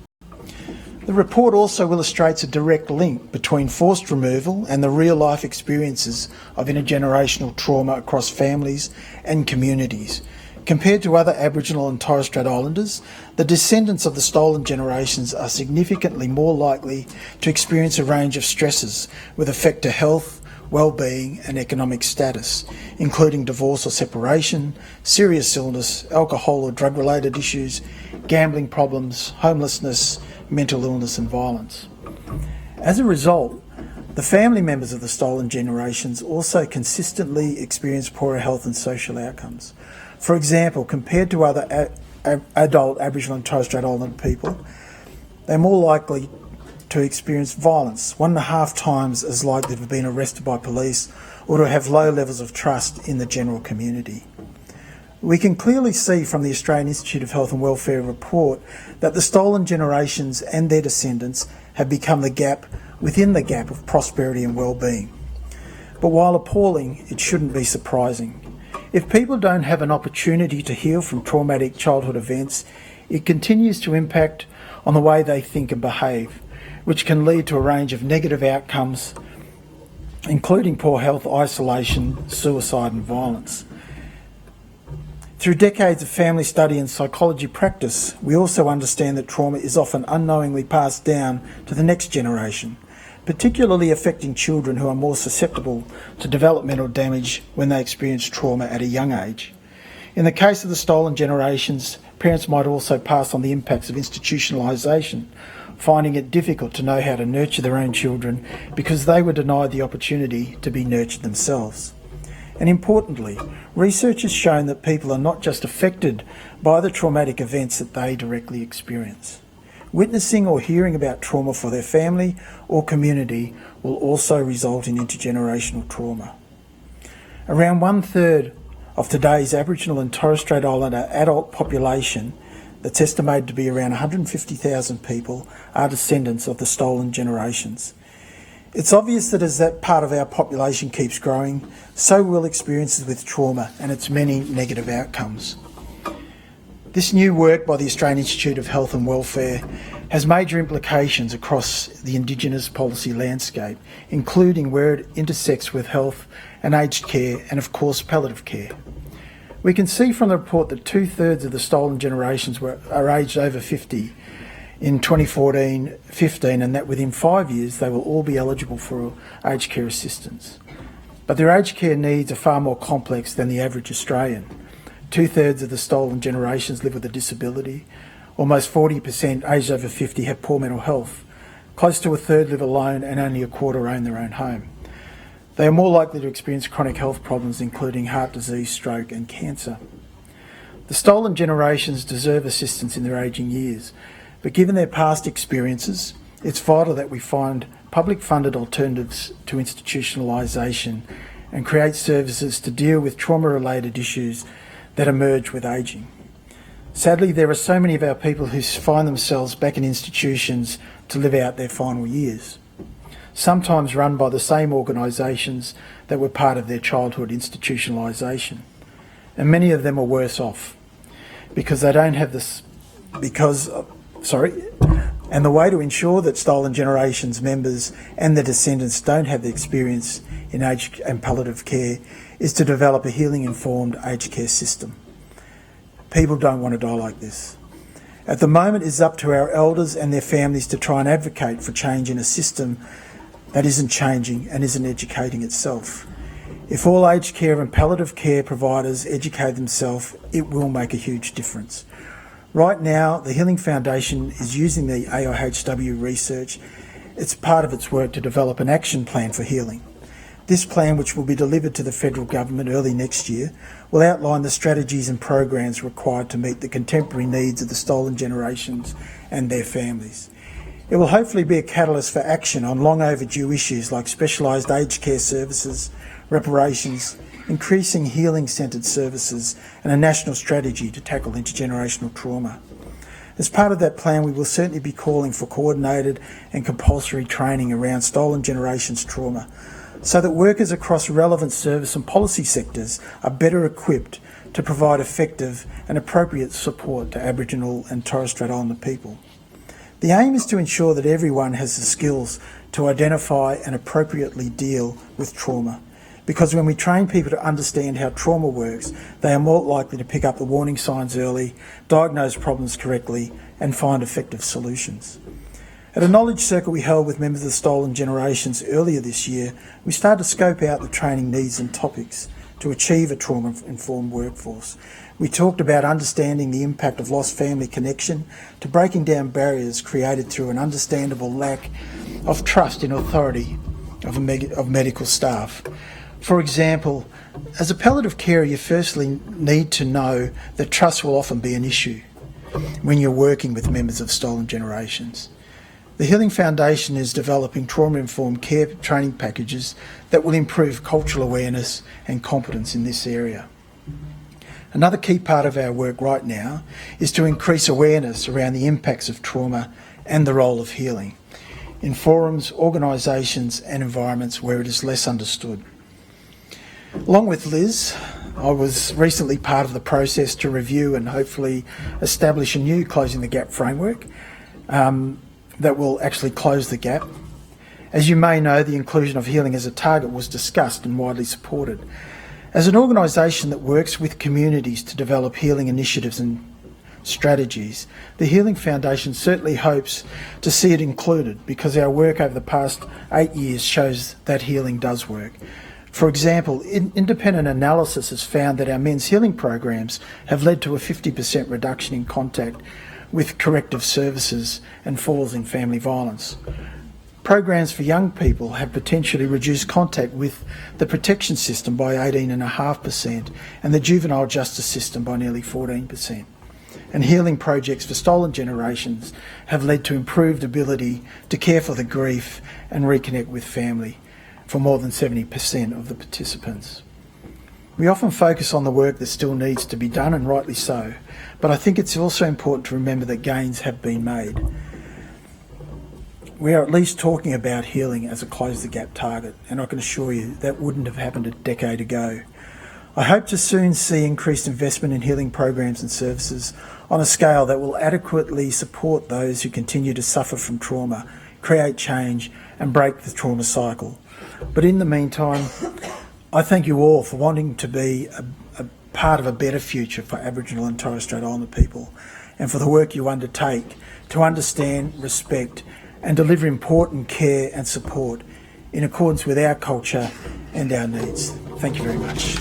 Speaker 5: The report also illustrates a direct link between forced removal and the real-life experiences of intergenerational trauma across families and communities. Compared to other Aboriginal and Torres Strait Islanders, the descendants of the Stolen Generations are significantly more likely to experience a range of stresses with effect to health, well-being and economic status, including divorce or separation, serious illness, alcohol or drug-related issues, gambling problems, homelessness, mental illness and violence. As a result, the family members of the Stolen Generations also consistently experience poorer health and social outcomes. For example, compared to other adult Aboriginal and Torres Strait Islander people, they're more likely to experience violence, 1.5 times as likely to have been arrested by police or to have low levels of trust in the general community. We can clearly see from the Australian Institute of Health and Welfare report that the Stolen Generations and their descendants have become the gap within the gap of prosperity and well-being. But while appalling, it shouldn't be surprising. If people don't have an opportunity to heal from traumatic childhood events, it continues to impact on the way they think and behave, which can lead to a range of negative outcomes, including poor health, isolation, suicide and violence. Through decades of family study and psychology practice, we also understand that trauma is often unknowingly passed down to the next generation, particularly affecting children who are more susceptible to developmental damage when they experience trauma at a young age. In the case of the Stolen Generations, parents might also pass on the impacts of institutionalisation, finding it difficult to know how to nurture their own children because they were denied the opportunity to be nurtured themselves. And importantly, research has shown that people are not just affected by the traumatic events that they directly experience. Witnessing or hearing about trauma for their family or community will also result in intergenerational trauma. Around 1/3 of today's Aboriginal and Torres Strait Islander adult population, that's estimated to be around 150,000 people, are descendants of the Stolen Generations. It's obvious that as that part of our population keeps growing, so will experiences with trauma and its many negative outcomes. This new work by the Australian Institute of Health and Welfare has major implications across the Indigenous policy landscape, including where it intersects with health and aged care and of course palliative care. We can see from the report that 2/3 of the Stolen Generations are aged over 50 in 2014-15 and that within 5 years they will all be eligible for aged care assistance. But their aged care needs are far more complex than the average Australian. 2/3 of the Stolen Generations live with a disability. Almost 40% aged over 50 have poor mental health. Close to 1/3 live alone and only 1/4 own their own home. They are more likely to experience chronic health problems including heart disease, stroke and cancer. The Stolen Generations deserve assistance in their ageing years, but given their past experiences, it's vital that we find public funded alternatives to institutionalisation and create services to deal with trauma-related issues that emerge with ageing. Sadly, there are so many of our people who find themselves back in institutions to live out their final years, sometimes run by the same organisations that were part of their childhood institutionalisation. And many of them are worse off because they don't have this, and the way to ensure that Stolen Generations members and their descendants don't have the experience in aged and palliative care is to develop a healing-informed aged care system. People don't want to die like this. At the moment, it's up to our elders and their families to try and advocate for change in a system that isn't changing and isn't educating itself. If all aged care and palliative care providers educate themselves, it will make a huge difference. Right now, the Healing Foundation is using the AIHW research. It's part of its work to develop an action plan for healing. This plan, which will be delivered to the federal government early next year, will outline the strategies and programs required to meet the contemporary needs of the stolen generations and their families. It will hopefully be a catalyst for action on long overdue issues like specialised aged care services, reparations, increasing healing-centred services and a national strategy to tackle intergenerational trauma. As part of that plan, we will certainly be calling for coordinated and compulsory training around stolen generations trauma, so that workers across relevant service and policy sectors are better equipped to provide effective and appropriate support to Aboriginal and Torres Strait Islander people. The aim is to ensure that everyone has the skills to identify and appropriately deal with trauma, because when we train people to understand how trauma works, they are more likely to pick up the warning signs early, diagnose problems correctly, and find effective solutions. At a knowledge circle we held with members of the Stolen Generations earlier this year, we started to scope out the training needs and topics to achieve a trauma-informed workforce. We talked about understanding the impact of lost family connection to breaking down barriers created through an understandable lack of trust in authority of medical staff. For example, as a palliative carer, you firstly need to know that trust will often be an issue when you're working with members of Stolen Generations. The Healing Foundation is developing trauma-informed care training packages that will improve cultural awareness and competence in this area. Another key part of our work right now is to increase awareness around the impacts of trauma and the role of healing in forums, organisations and environments where it is less understood. Along with Liz, I was recently part of the process to review and hopefully establish a new Closing the Gap framework that will actually close the gap. As you may know, the inclusion of healing as a target was discussed and widely supported. As an organisation that works with communities to develop healing initiatives and strategies, the Healing Foundation certainly hopes to see it included, because our work over the past 8 years shows that healing does work. For example, independent analysis has found that our men's healing programs have led to a 50% reduction in contact with corrective services and falls in family violence. Programs for young people have potentially reduced contact with the protection system by 18.5% and the juvenile justice system by nearly 14%. And healing projects for stolen generations have led to improved ability to care for the grief and reconnect with family for more than 70% of the participants. We often focus on the work that still needs to be done, and rightly so, but I think it's also important to remember that gains have been made. We are at least talking about healing as a close the gap target, and I can assure you that wouldn't have happened a decade ago. I hope to soon see increased investment in healing programs and services on a scale that will adequately support those who continue to suffer from trauma, create change and break the trauma cycle. But in the meantime, I thank you all for wanting to be a part of a better future for Aboriginal and Torres Strait Islander people, and for the work you undertake to understand, respect and deliver important care and support in accordance with our culture and our needs. Thank you very much.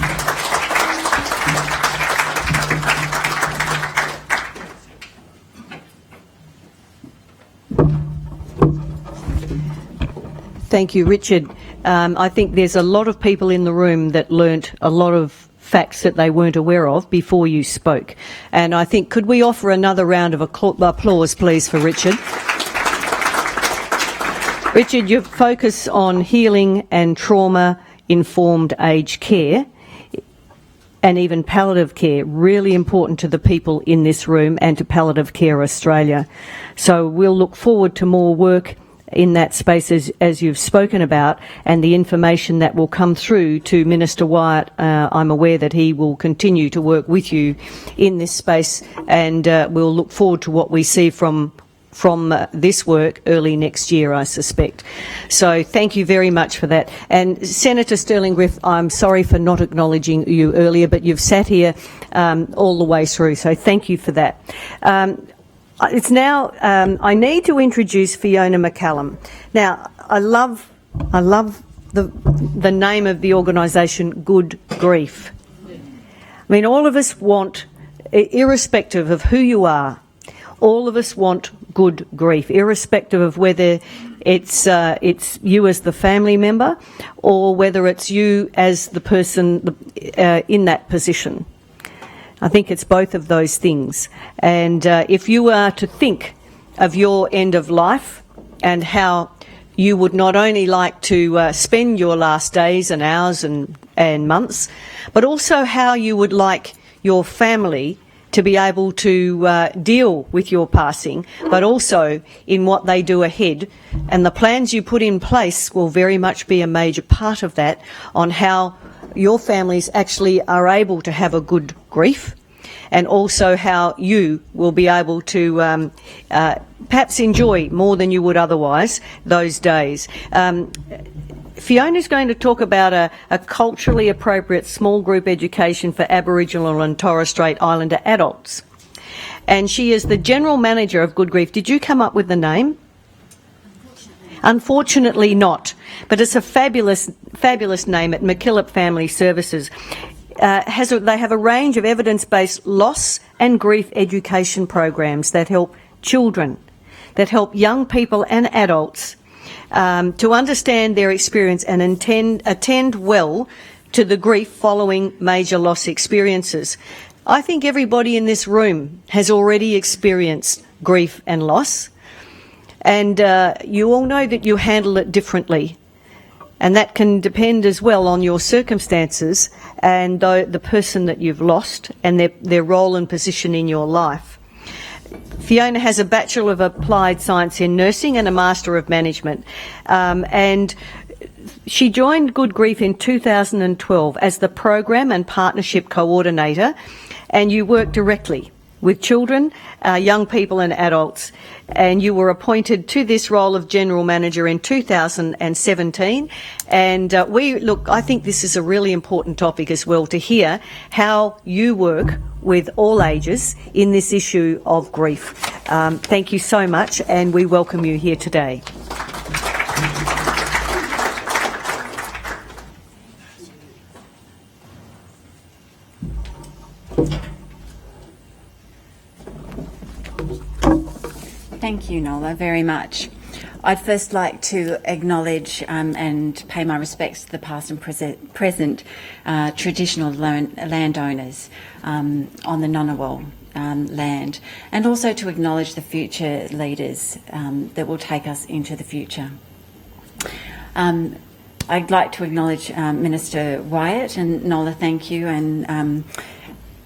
Speaker 1: Thank you, Richard. I think there's a lot of people in the room that learnt a lot of facts that they weren't aware of before you spoke. And I think, could we offer another round of applause, please, for Richard? Richard, your focus on healing and trauma-informed aged care and even palliative care, really important to the people in this room and to Palliative Care Australia. So we'll look forward to more work in that space as you've spoken about, and the information that will come through to Minister Wyatt. I'm aware that he will continue to work with you in this space, and we'll look forward to what we see from this work early next year, I suspect. So thank you very much for that. And Senator Sterling-Griff, I'm sorry for not acknowledging you earlier, but you've sat here all the way through, so thank you for that. It's now, I need to introduce Fiona McCallum. Now, I love the name of the organisation, Good Grief. I mean, all of us want, irrespective of who you are, all of us want good grief, irrespective of whether it's you as the family member or whether it's you as the person in that position. I think it's both of those things. And if you are to think of your end of life and how you would not only like to spend your last days and hours and months, but also how you would like your family to be able to deal with your passing, but also in what they do ahead. And the plans you put in place will very much be a major part of that, on how your families actually are able to have a good grief, and also how you will be able to perhaps enjoy more than you would otherwise those days. Fiona's going to talk about a culturally appropriate small group education for Aboriginal and Torres Strait Islander adults. And she is the General Manager of Good Grief. Did you come up with the name? Unfortunately not, but it's a fabulous name at McCallum Family Services. They have a range of evidence-based loss and grief education programs that help children, that help young people and adults to understand their experience and attend well to the grief following major loss experiences. I think everybody in this room has already experienced grief and loss, and you all know that you handle it differently, and that can depend as well on your circumstances and the person that you've lost and their role and position in your life. Fiona has a Bachelor of Applied Science in Nursing and a Master of Management, and she joined Good Grief in 2012 as the Program and Partnership Coordinator, and you work directly with children, young people and adults, and you were appointed to this role of General Manager in 2017. And I think this is a really important topic as well, to hear how you work with all ages in this issue of grief. Thank you so much, and we welcome you here today.
Speaker 6: Thank you, Nola, very much. I'd first like to acknowledge and pay my respects to the past and present traditional landowners on the Ngunnawal land, and also to acknowledge the future leaders that will take us into the future. I'd like to acknowledge Minister Wyatt, and Nola, thank you, and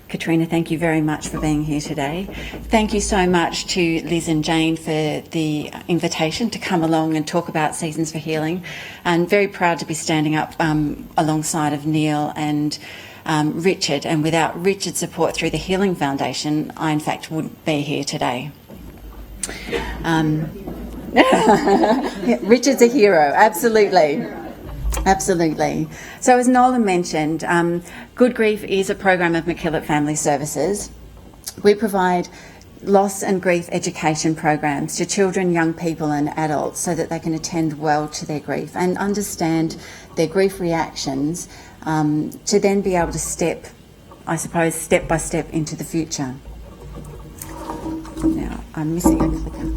Speaker 6: Katrina, thank you very much for being here today. Thank you so much to Liz and Jane for the invitation to come along and talk about Seasons for Healing. And very proud to be standing up alongside of Neil and Richard. And without Richard's support through the Healing Foundation, I in fact wouldn't be here today. Richard's a hero, absolutely. Absolutely. So as Nola mentioned, Good Grief is a program of McCallum Family Services. We provide loss and grief education programs to children, young people and adults so that they can attend well to their grief and understand their grief reactions, to then be able to step by step into the future. Now, I'm missing a clicker.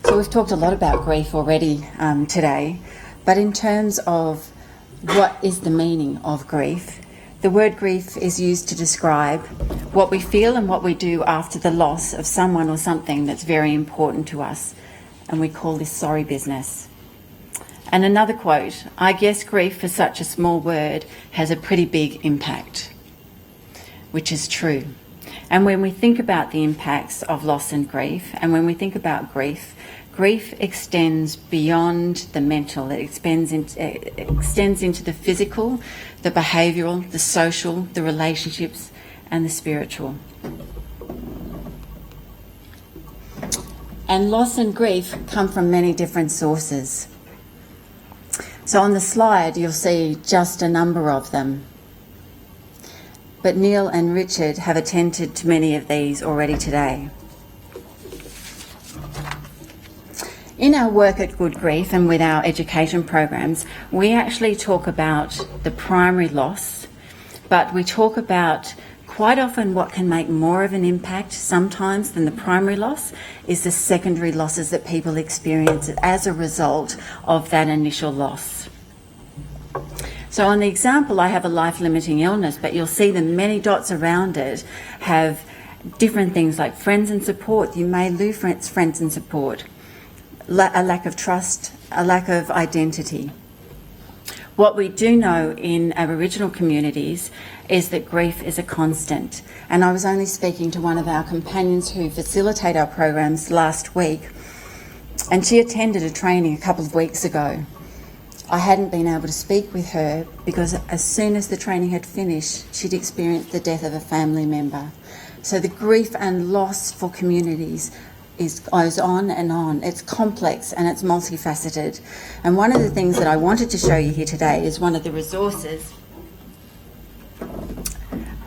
Speaker 6: So we've talked a lot about grief already today, but in terms of what is the meaning of grief, the word grief is used to describe what we feel and what we do after the loss of someone or something that's very important to us, and we call this sorry business. And another quote, I guess grief for such a small word has a pretty big impact, which is true. And when we think about the impacts of loss and grief, and when we think about grief extends beyond the mental. It extends into the physical, the behavioural, the social, the relationships, and the spiritual. And loss and grief come from many different sources. So on the slide, you'll see just a number of them. But Neil and Richard have attended to many of these already today. In our work at Good Grief and with our education programs, we actually talk about the primary loss, but we talk about quite often what can make more of an impact sometimes than the primary loss is the secondary losses that people experience as a result of that initial loss. So on the example, I have a life-limiting illness, but you'll see the many dots around it have different things like friends and support. You may lose friends and support. A lack of trust, a lack of identity. What we do know in Aboriginal communities is that grief is a constant. And I was only speaking to one of our companions who facilitate our programs last week, and she attended a training a couple of weeks ago. I hadn't been able to speak with her because as soon as the training had finished, she'd experienced the death of a family member. So the grief and loss for communities goes on and on. It's complex and it's multifaceted. And one of the things that I wanted to show you here today is one of the resources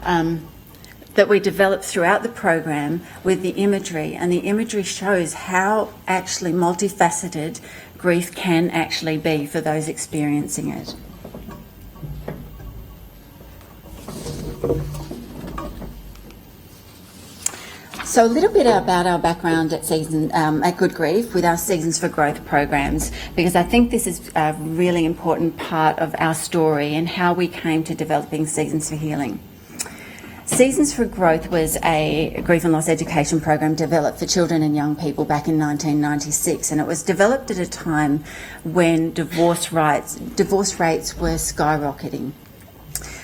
Speaker 6: that we developed throughout the program with the imagery. And the imagery shows how actually multifaceted grief can actually be for those experiencing it. So a little bit about our background at Good Grief with our Seasons for Growth programs, because I think this is a really important part of our story and how we came to developing Seasons for Healing. Seasons for Growth was a grief and loss education program developed for children and young people back in 1996, and it was developed at a time when divorce rates were skyrocketing.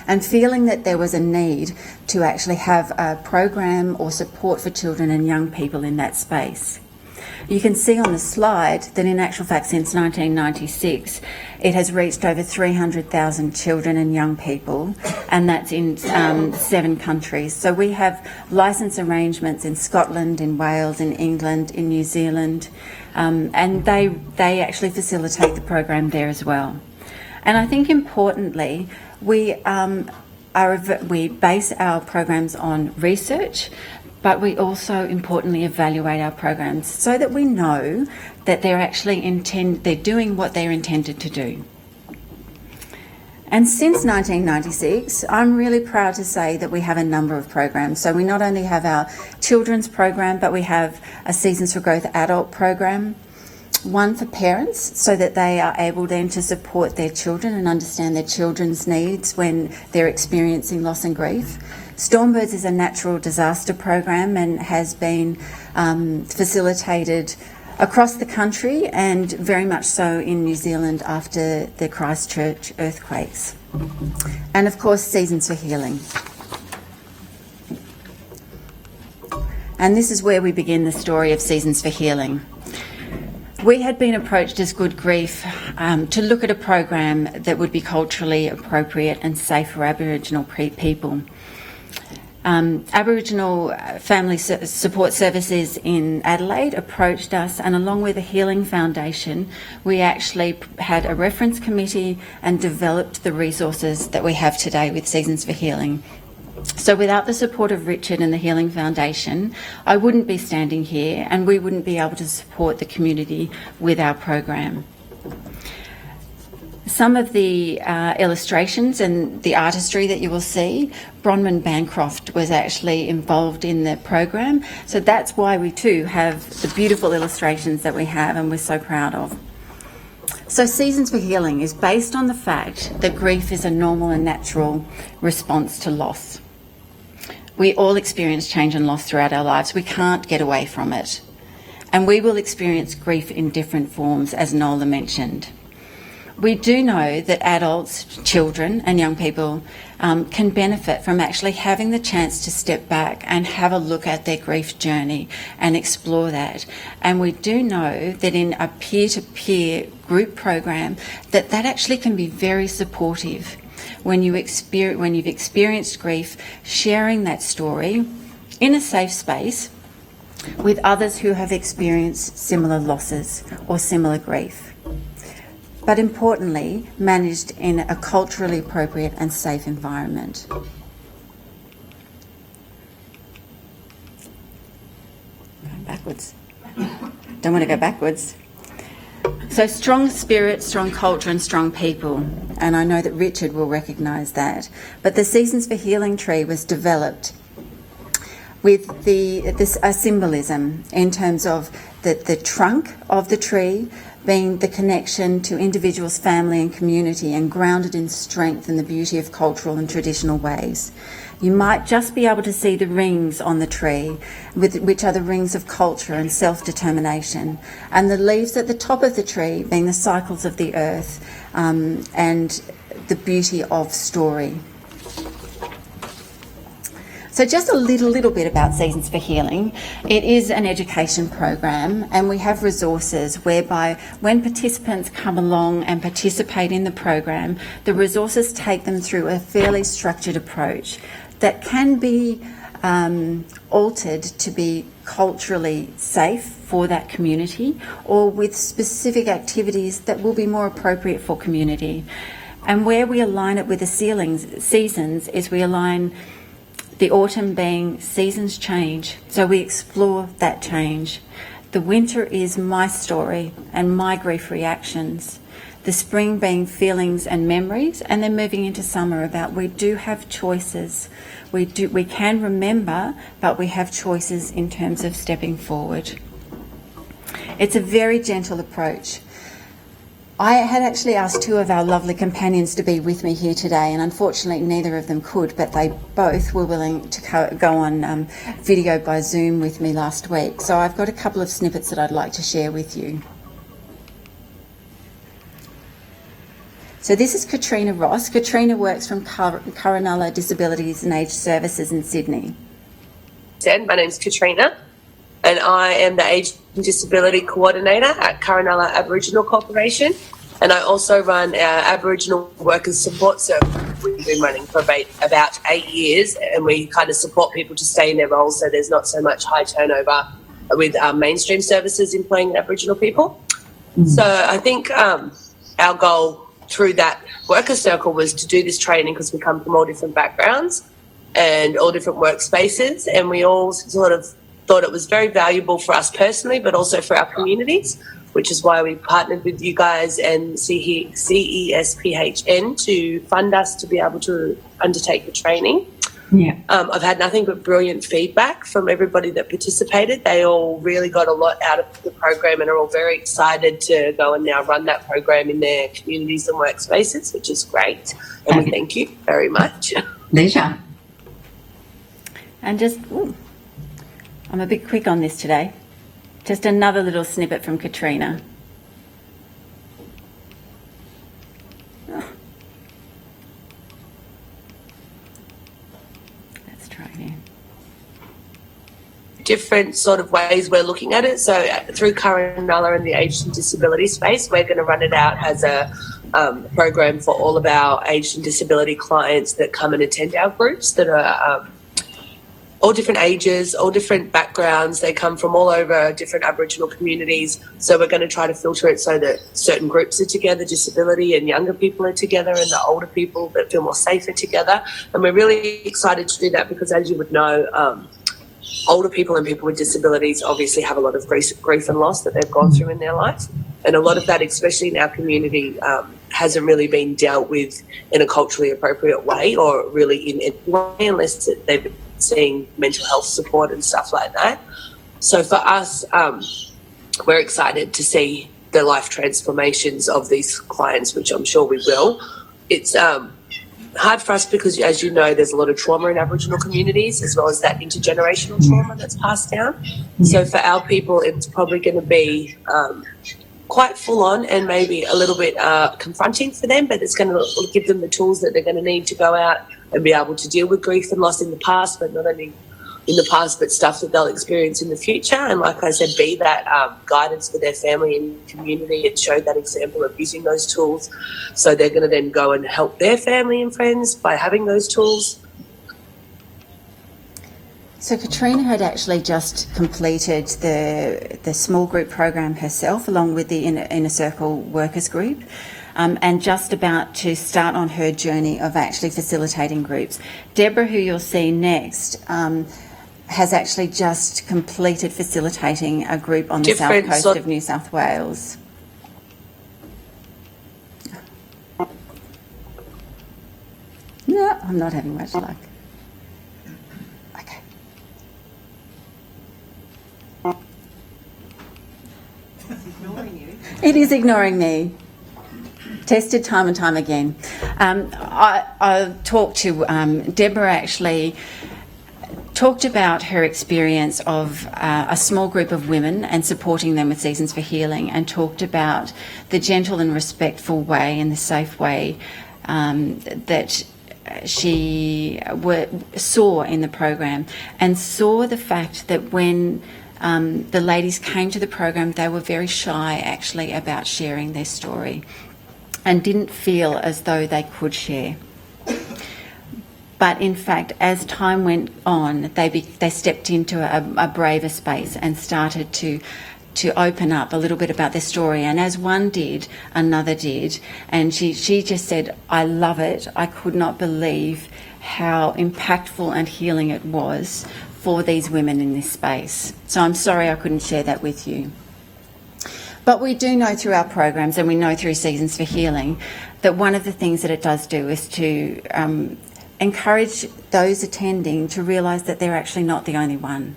Speaker 6: And feeling that there was a need to actually have a program or support for children and young people in that space. You can see on the slide that in actual fact since 1996 it has reached over 300,000 children and young people, and that's in 7 countries. So we have licence arrangements in Scotland, in Wales, in England, in New Zealand, and they actually facilitate the program there as well. And I think importantly, we base our programs on research, but we also importantly evaluate our programs so that we know that they're doing what they're intended to do. And since 1996, I'm really proud to say that we have a number of programs. So we not only have our children's program, but we have a Seasons for Growth adult program. One for parents, so that they are able then to support their children and understand their children's needs when they're experiencing loss and grief. Stormbirds is a natural disaster program and has been facilitated across the country and very much so in New Zealand after the Christchurch earthquakes. And of course, Seasons for Healing. And this is where we begin the story of Seasons for Healing. We had been approached as Good Grief to look at a program that would be culturally appropriate and safe for Aboriginal people. Aboriginal Family Support Services in Adelaide approached us, and along with the Healing Foundation, we actually had a reference committee and developed the resources that we have today with Seasons for Healing. So without the support of Richard and the Healing Foundation, I wouldn't be standing here and we wouldn't be able to support the community with our program. Some of the illustrations and the artistry that you will see, Bronwyn Bancroft was actually involved in the program. So that's why we too have the beautiful illustrations that we have and we're so proud of. So Seasons for Healing is based on the fact that grief is a normal and natural response to loss. We all experience change and loss throughout our lives. We can't get away from it. And we will experience grief in different forms, as Nola mentioned. We do know that adults, children and young people can benefit from actually having the chance to step back and have a look at their grief journey and explore that. And we do know that in a peer-to-peer group program that actually can be very supportive. When you've experienced grief, sharing that story in a safe space with others who have experienced similar losses or similar grief. but importantly, managed in a culturally appropriate and safe environment. Going backwards. Don't want to go backwards. So strong spirit, strong culture and strong people. And I know that Richard will recognise that. But the Seasons for Healing tree was developed with a symbolism in terms of the trunk of the tree being the connection to individuals, family and community, and grounded in strength and the beauty of cultural and traditional ways. You might just be able to see the rings on the tree, which are the rings of culture and self-determination, and the leaves at the top of the tree being the cycles of the earth and the beauty of story. So just a little bit about Seasons for Healing. It is an education program, and we have resources whereby when participants come along and participate in the program, the resources take them through a fairly structured approach that can be altered to be culturally safe for that community, or with specific activities that will be more appropriate for community. And where we align it with the seasons is we align the autumn being seasons change, so we explore that change. The winter is my story and my grief reactions. The spring being feelings and memories, and then moving into summer about we do have choices. We can remember, but we have choices in terms of stepping forward. It's a very gentle approach. I had actually asked two of our lovely companions to be with me here today, and unfortunately neither of them could, but they both were willing to go on video by Zoom with me last week. So I've got a couple of snippets that I'd like to share with you. So this is Katrina Ross. Katrina works from Coronella Disabilities and Aged Services in Sydney.
Speaker 7: My name's Katrina, and I am the Aged and Disability Coordinator at Coronella Aboriginal Corporation, and I also run our Aboriginal Workers Support Circle. We've been running for about 8 years, and we kind of support people to stay in their roles so there's not so much high turnover with mainstream services employing Aboriginal people. So I think our goal through that worker circle was to do this training because we come from all different backgrounds and all different workspaces, and we all sort of thought it was very valuable for us personally, but also for our communities, which is why we partnered with you guys and CESPHN to fund us to be able to undertake the training. Yeah. I've had nothing but brilliant feedback from everybody that participated. They all really got a lot out of the program and are all very excited to go and now run that program in their communities and workspaces, which is great. And we thank you very much.
Speaker 6: Pleasure. And just, I'm a bit quick on this today. Just another little snippet from Katrina. Let's try again.
Speaker 7: Different sort of ways we're looking at it. So through Coronella and the aged and disability space, we're going to run it out as a program for all of our aged and disability clients that come and attend our groups that are all different ages, all different backgrounds. They come from all over different Aboriginal communities. So we're going to try to filter it so that certain groups are together, disability and younger people are together, and the older people that feel more safer together. And we're really excited to do that because, as you would know, older people and people with disabilities obviously have a lot of grief and loss that they've gone through in their life. And a lot of that, especially in our community, hasn't really been dealt with in a culturally appropriate way, or really in any way, unless they've been seeing mental health support and stuff like that. So for us, we're excited to see the life transformations of these clients, which I'm sure we will. It's hard for us because, as you know, there's a lot of trauma in Aboriginal communities, as well as that intergenerational trauma that's passed down. So for our people, it's probably going to be quite full on and maybe a little bit confronting for them, but it's going to give them the tools that they're going to need to go out and be able to deal with grief and loss in the past, but not only in the past, but stuff that they'll experience in the future. And like I said, be that guidance for their family and community, and show that example of using those tools. So they're going to then go and help their family and friends by having those tools.
Speaker 6: So Katrina had actually just completed the small group program herself, along with the Inner Circle Workers Group. and just about to start on her journey of actually facilitating groups. Deborah, who you'll see next, has actually just completed facilitating a group on the south coast of New South Wales. No, I'm not having much luck. Okay. It is ignoring me. Tested time and time again. I talked to Deborah, actually talked about her experience of a small group of women and supporting them with Seasons for Healing, and talked about the gentle and respectful way and the safe way that she saw in the program, and saw the fact that when the ladies came to the program, they were very shy actually about sharing their story and didn't feel as though they could share. But in fact, as time went on, they stepped into a braver space and started to open up a little bit about their story. And as one did, another did. And she just said, "I love it. I could not believe how impactful and healing it was for these women in this space." So I'm sorry I couldn't share that with you. But we do know through our programs, and we know through Seasons for Healing, that one of the things that it does do is to encourage those attending to realise that they're actually not the only one.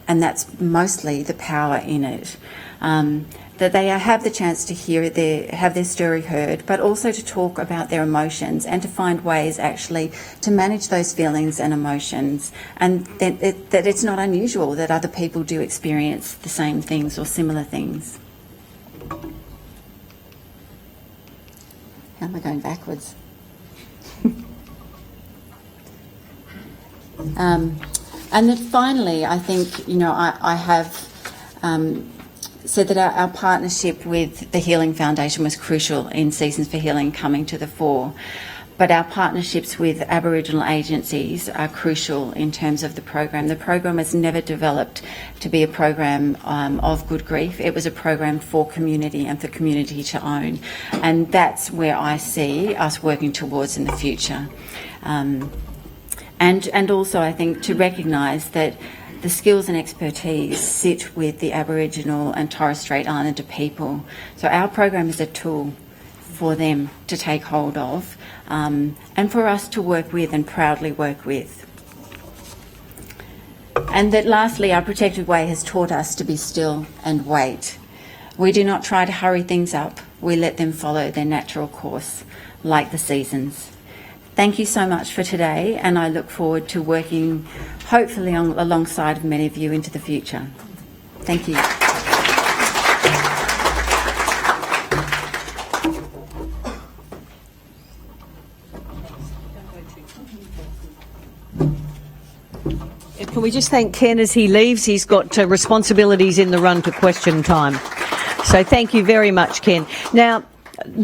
Speaker 6: And that's mostly the power in it. That they have the chance to have their story heard, but also to talk about their emotions and to find ways actually to manage those feelings and emotions, and that it's not unusual that other people do experience the same things or similar things. How am I going backwards? And then finally, I think, I have said that our partnership with the Healing Foundation was crucial in Seasons for Healing coming to the fore. But our partnerships with Aboriginal agencies are crucial in terms of the program. The program was never developed to be a program of good grief. It was a program for community and for community to own. And that's where I see us working towards in the future. And also, I think, to recognise that the skills and expertise sit with the Aboriginal and Torres Strait Islander people. So our program is a tool for them to take hold of, and for us to work with and proudly work with. And that lastly, our protected way has taught us to be still and wait. We do not try to hurry things up. We let them follow their natural course, like the seasons. Thank you so much for today, and I look forward to working hopefully alongside many of you into the future. Thank you.
Speaker 1: Can we just thank Ken as he leaves? He's got responsibilities in the run to question time. So thank you very much, Ken. Now,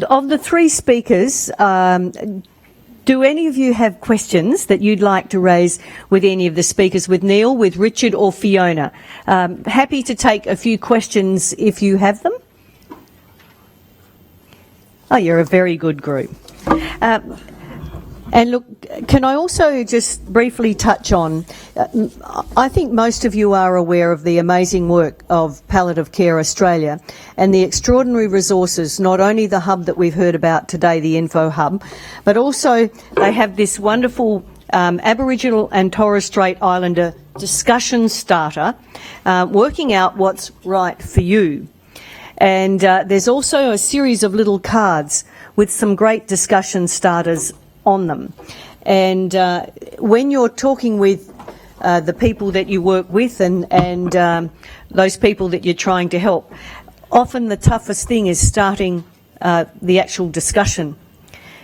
Speaker 1: of the three speakers, do any of you have questions that you'd like to raise with any of the speakers, with Neil, with Richard or Fiona? Happy to take a few questions if you have them. Oh, you're a very good group. And look, can I also just briefly touch on, I think most of you are aware of the amazing work of Palliative Care Australia and the extraordinary resources, not only the hub that we've heard about today, the Info Hub, but also they have this wonderful Aboriginal and Torres Strait Islander discussion starter, working out what's right for you. And there's also a series of little cards with some great discussion starters on them. And when you're talking with the people that you work with and those people that you're trying to help, often the toughest thing is starting the actual discussion.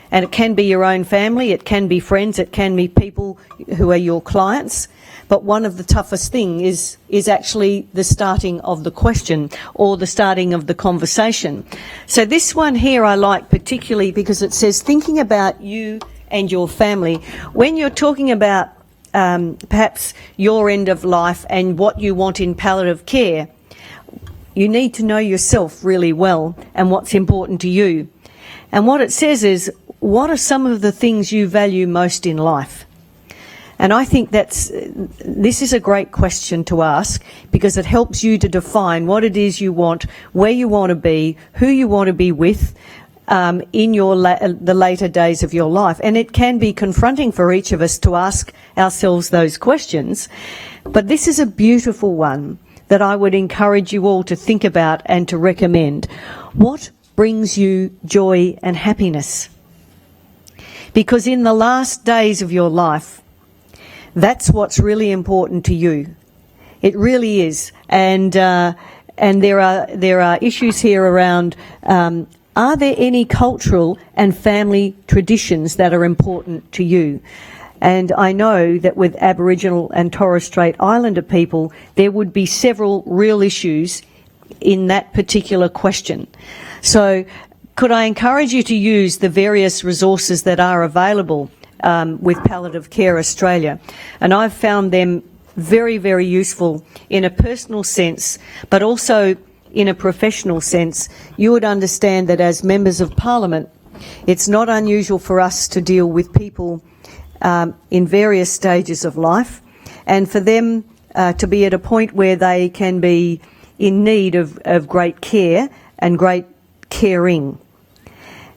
Speaker 1: And it can be your own family, it can be friends, it can be people who are your clients. But one of the toughest things is actually the starting of the question or the starting of the conversation. So this one here I like particularly because it says, thinking about you and your family. When you're talking about perhaps your end of life and what you want in palliative care, you need to know yourself really well and what's important to you. And what it says is, what are some of the things you value most in life? And I think this is a great question to ask, because it helps you to define what it is you want, where you want to be, who you want to be with in the later days of your life. And it can be confronting for each of us to ask ourselves those questions. But this is a beautiful one that I would encourage you all to think about and to recommend. What brings you joy and happiness? Because in the last days of your life, that's what's really important to you. It really is. And there are issues here around, are there any cultural and family traditions that are important to you? And I know that with Aboriginal and Torres Strait Islander people, there would be several real issues in that particular question. So could I encourage you to use the various resources that are available with Palliative Care Australia? And I've found them very, very useful in a personal sense, but also in a professional sense. You would understand that as members of Parliament, it's not unusual for us to deal with people in various stages of life, and for them to be at a point where they can be in need of great care and great caring.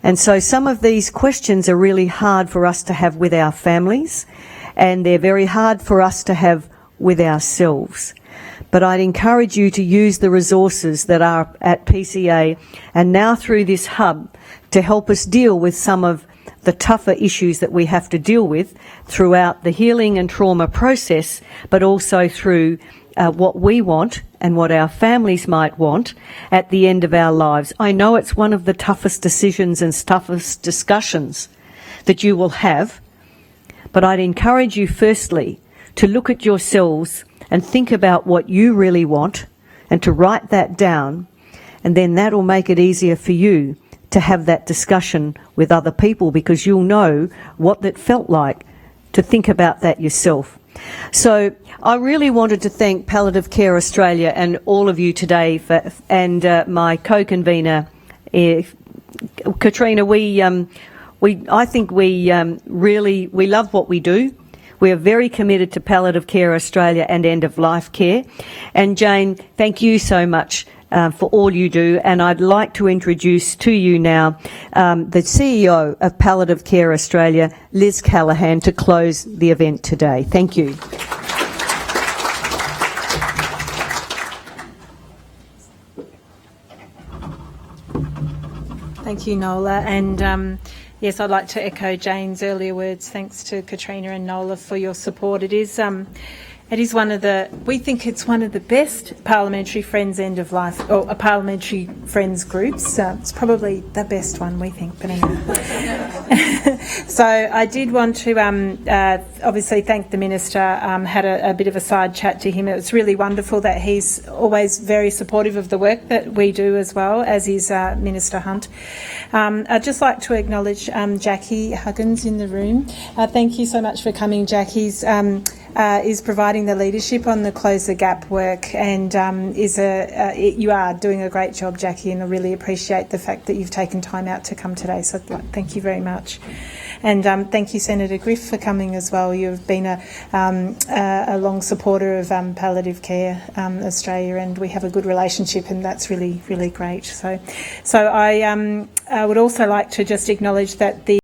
Speaker 1: And so some of these questions are really hard for us to have with our families, and they're very hard for us to have with ourselves. But I'd encourage you to use the resources that are at PCA and now through this hub to help us deal with some of the tougher issues that we have to deal with throughout the healing and trauma process, but also through what we want and what our families might want at the end of our lives. I know it's one of the toughest decisions and toughest discussions that you will have, but I'd encourage you firstly to look at yourselves and think about what you really want and to write that down, and then that'll make it easier for you to have that discussion with other people, because you'll know what that felt like to think about that yourself. So I really wanted to thank Palliative Care Australia and all of you today, and my co-convener, Katrina. I think we love what we do. We are very committed to Palliative Care Australia and end-of-life care. And Jane, thank you so much for all you do. And I'd like to introduce to you now the CEO of Palliative Care Australia, Liz Callaghan, to close the event today. Thank you.
Speaker 8: Thank you, Nola. And yes, I'd like to echo Jane's earlier words. Thanks to Katrina and Nola for your support. It is one of the, we think it's one of the best parliamentary friends end of life, or parliamentary friends groups. It's probably the best one, we think, but anyway. So I did want to obviously thank the Minister. Had a bit of a side chat to him. It was really wonderful that he's always very supportive of the work that we do, as well as is Minister Hunt. I'd just like to acknowledge Jackie Huggins in the room. Thank you so much for coming. Jackie's is providing the leadership on the Close the Gap work, and you are doing a great job, Jackie, and I really appreciate the fact that you've taken time out to come today. So thank you very much. And thank you, Senator Griff, for coming as well. You've been a long supporter of Palliative Care Australia, and we have a good relationship, and that's really, really great. So I would also like to just acknowledge that the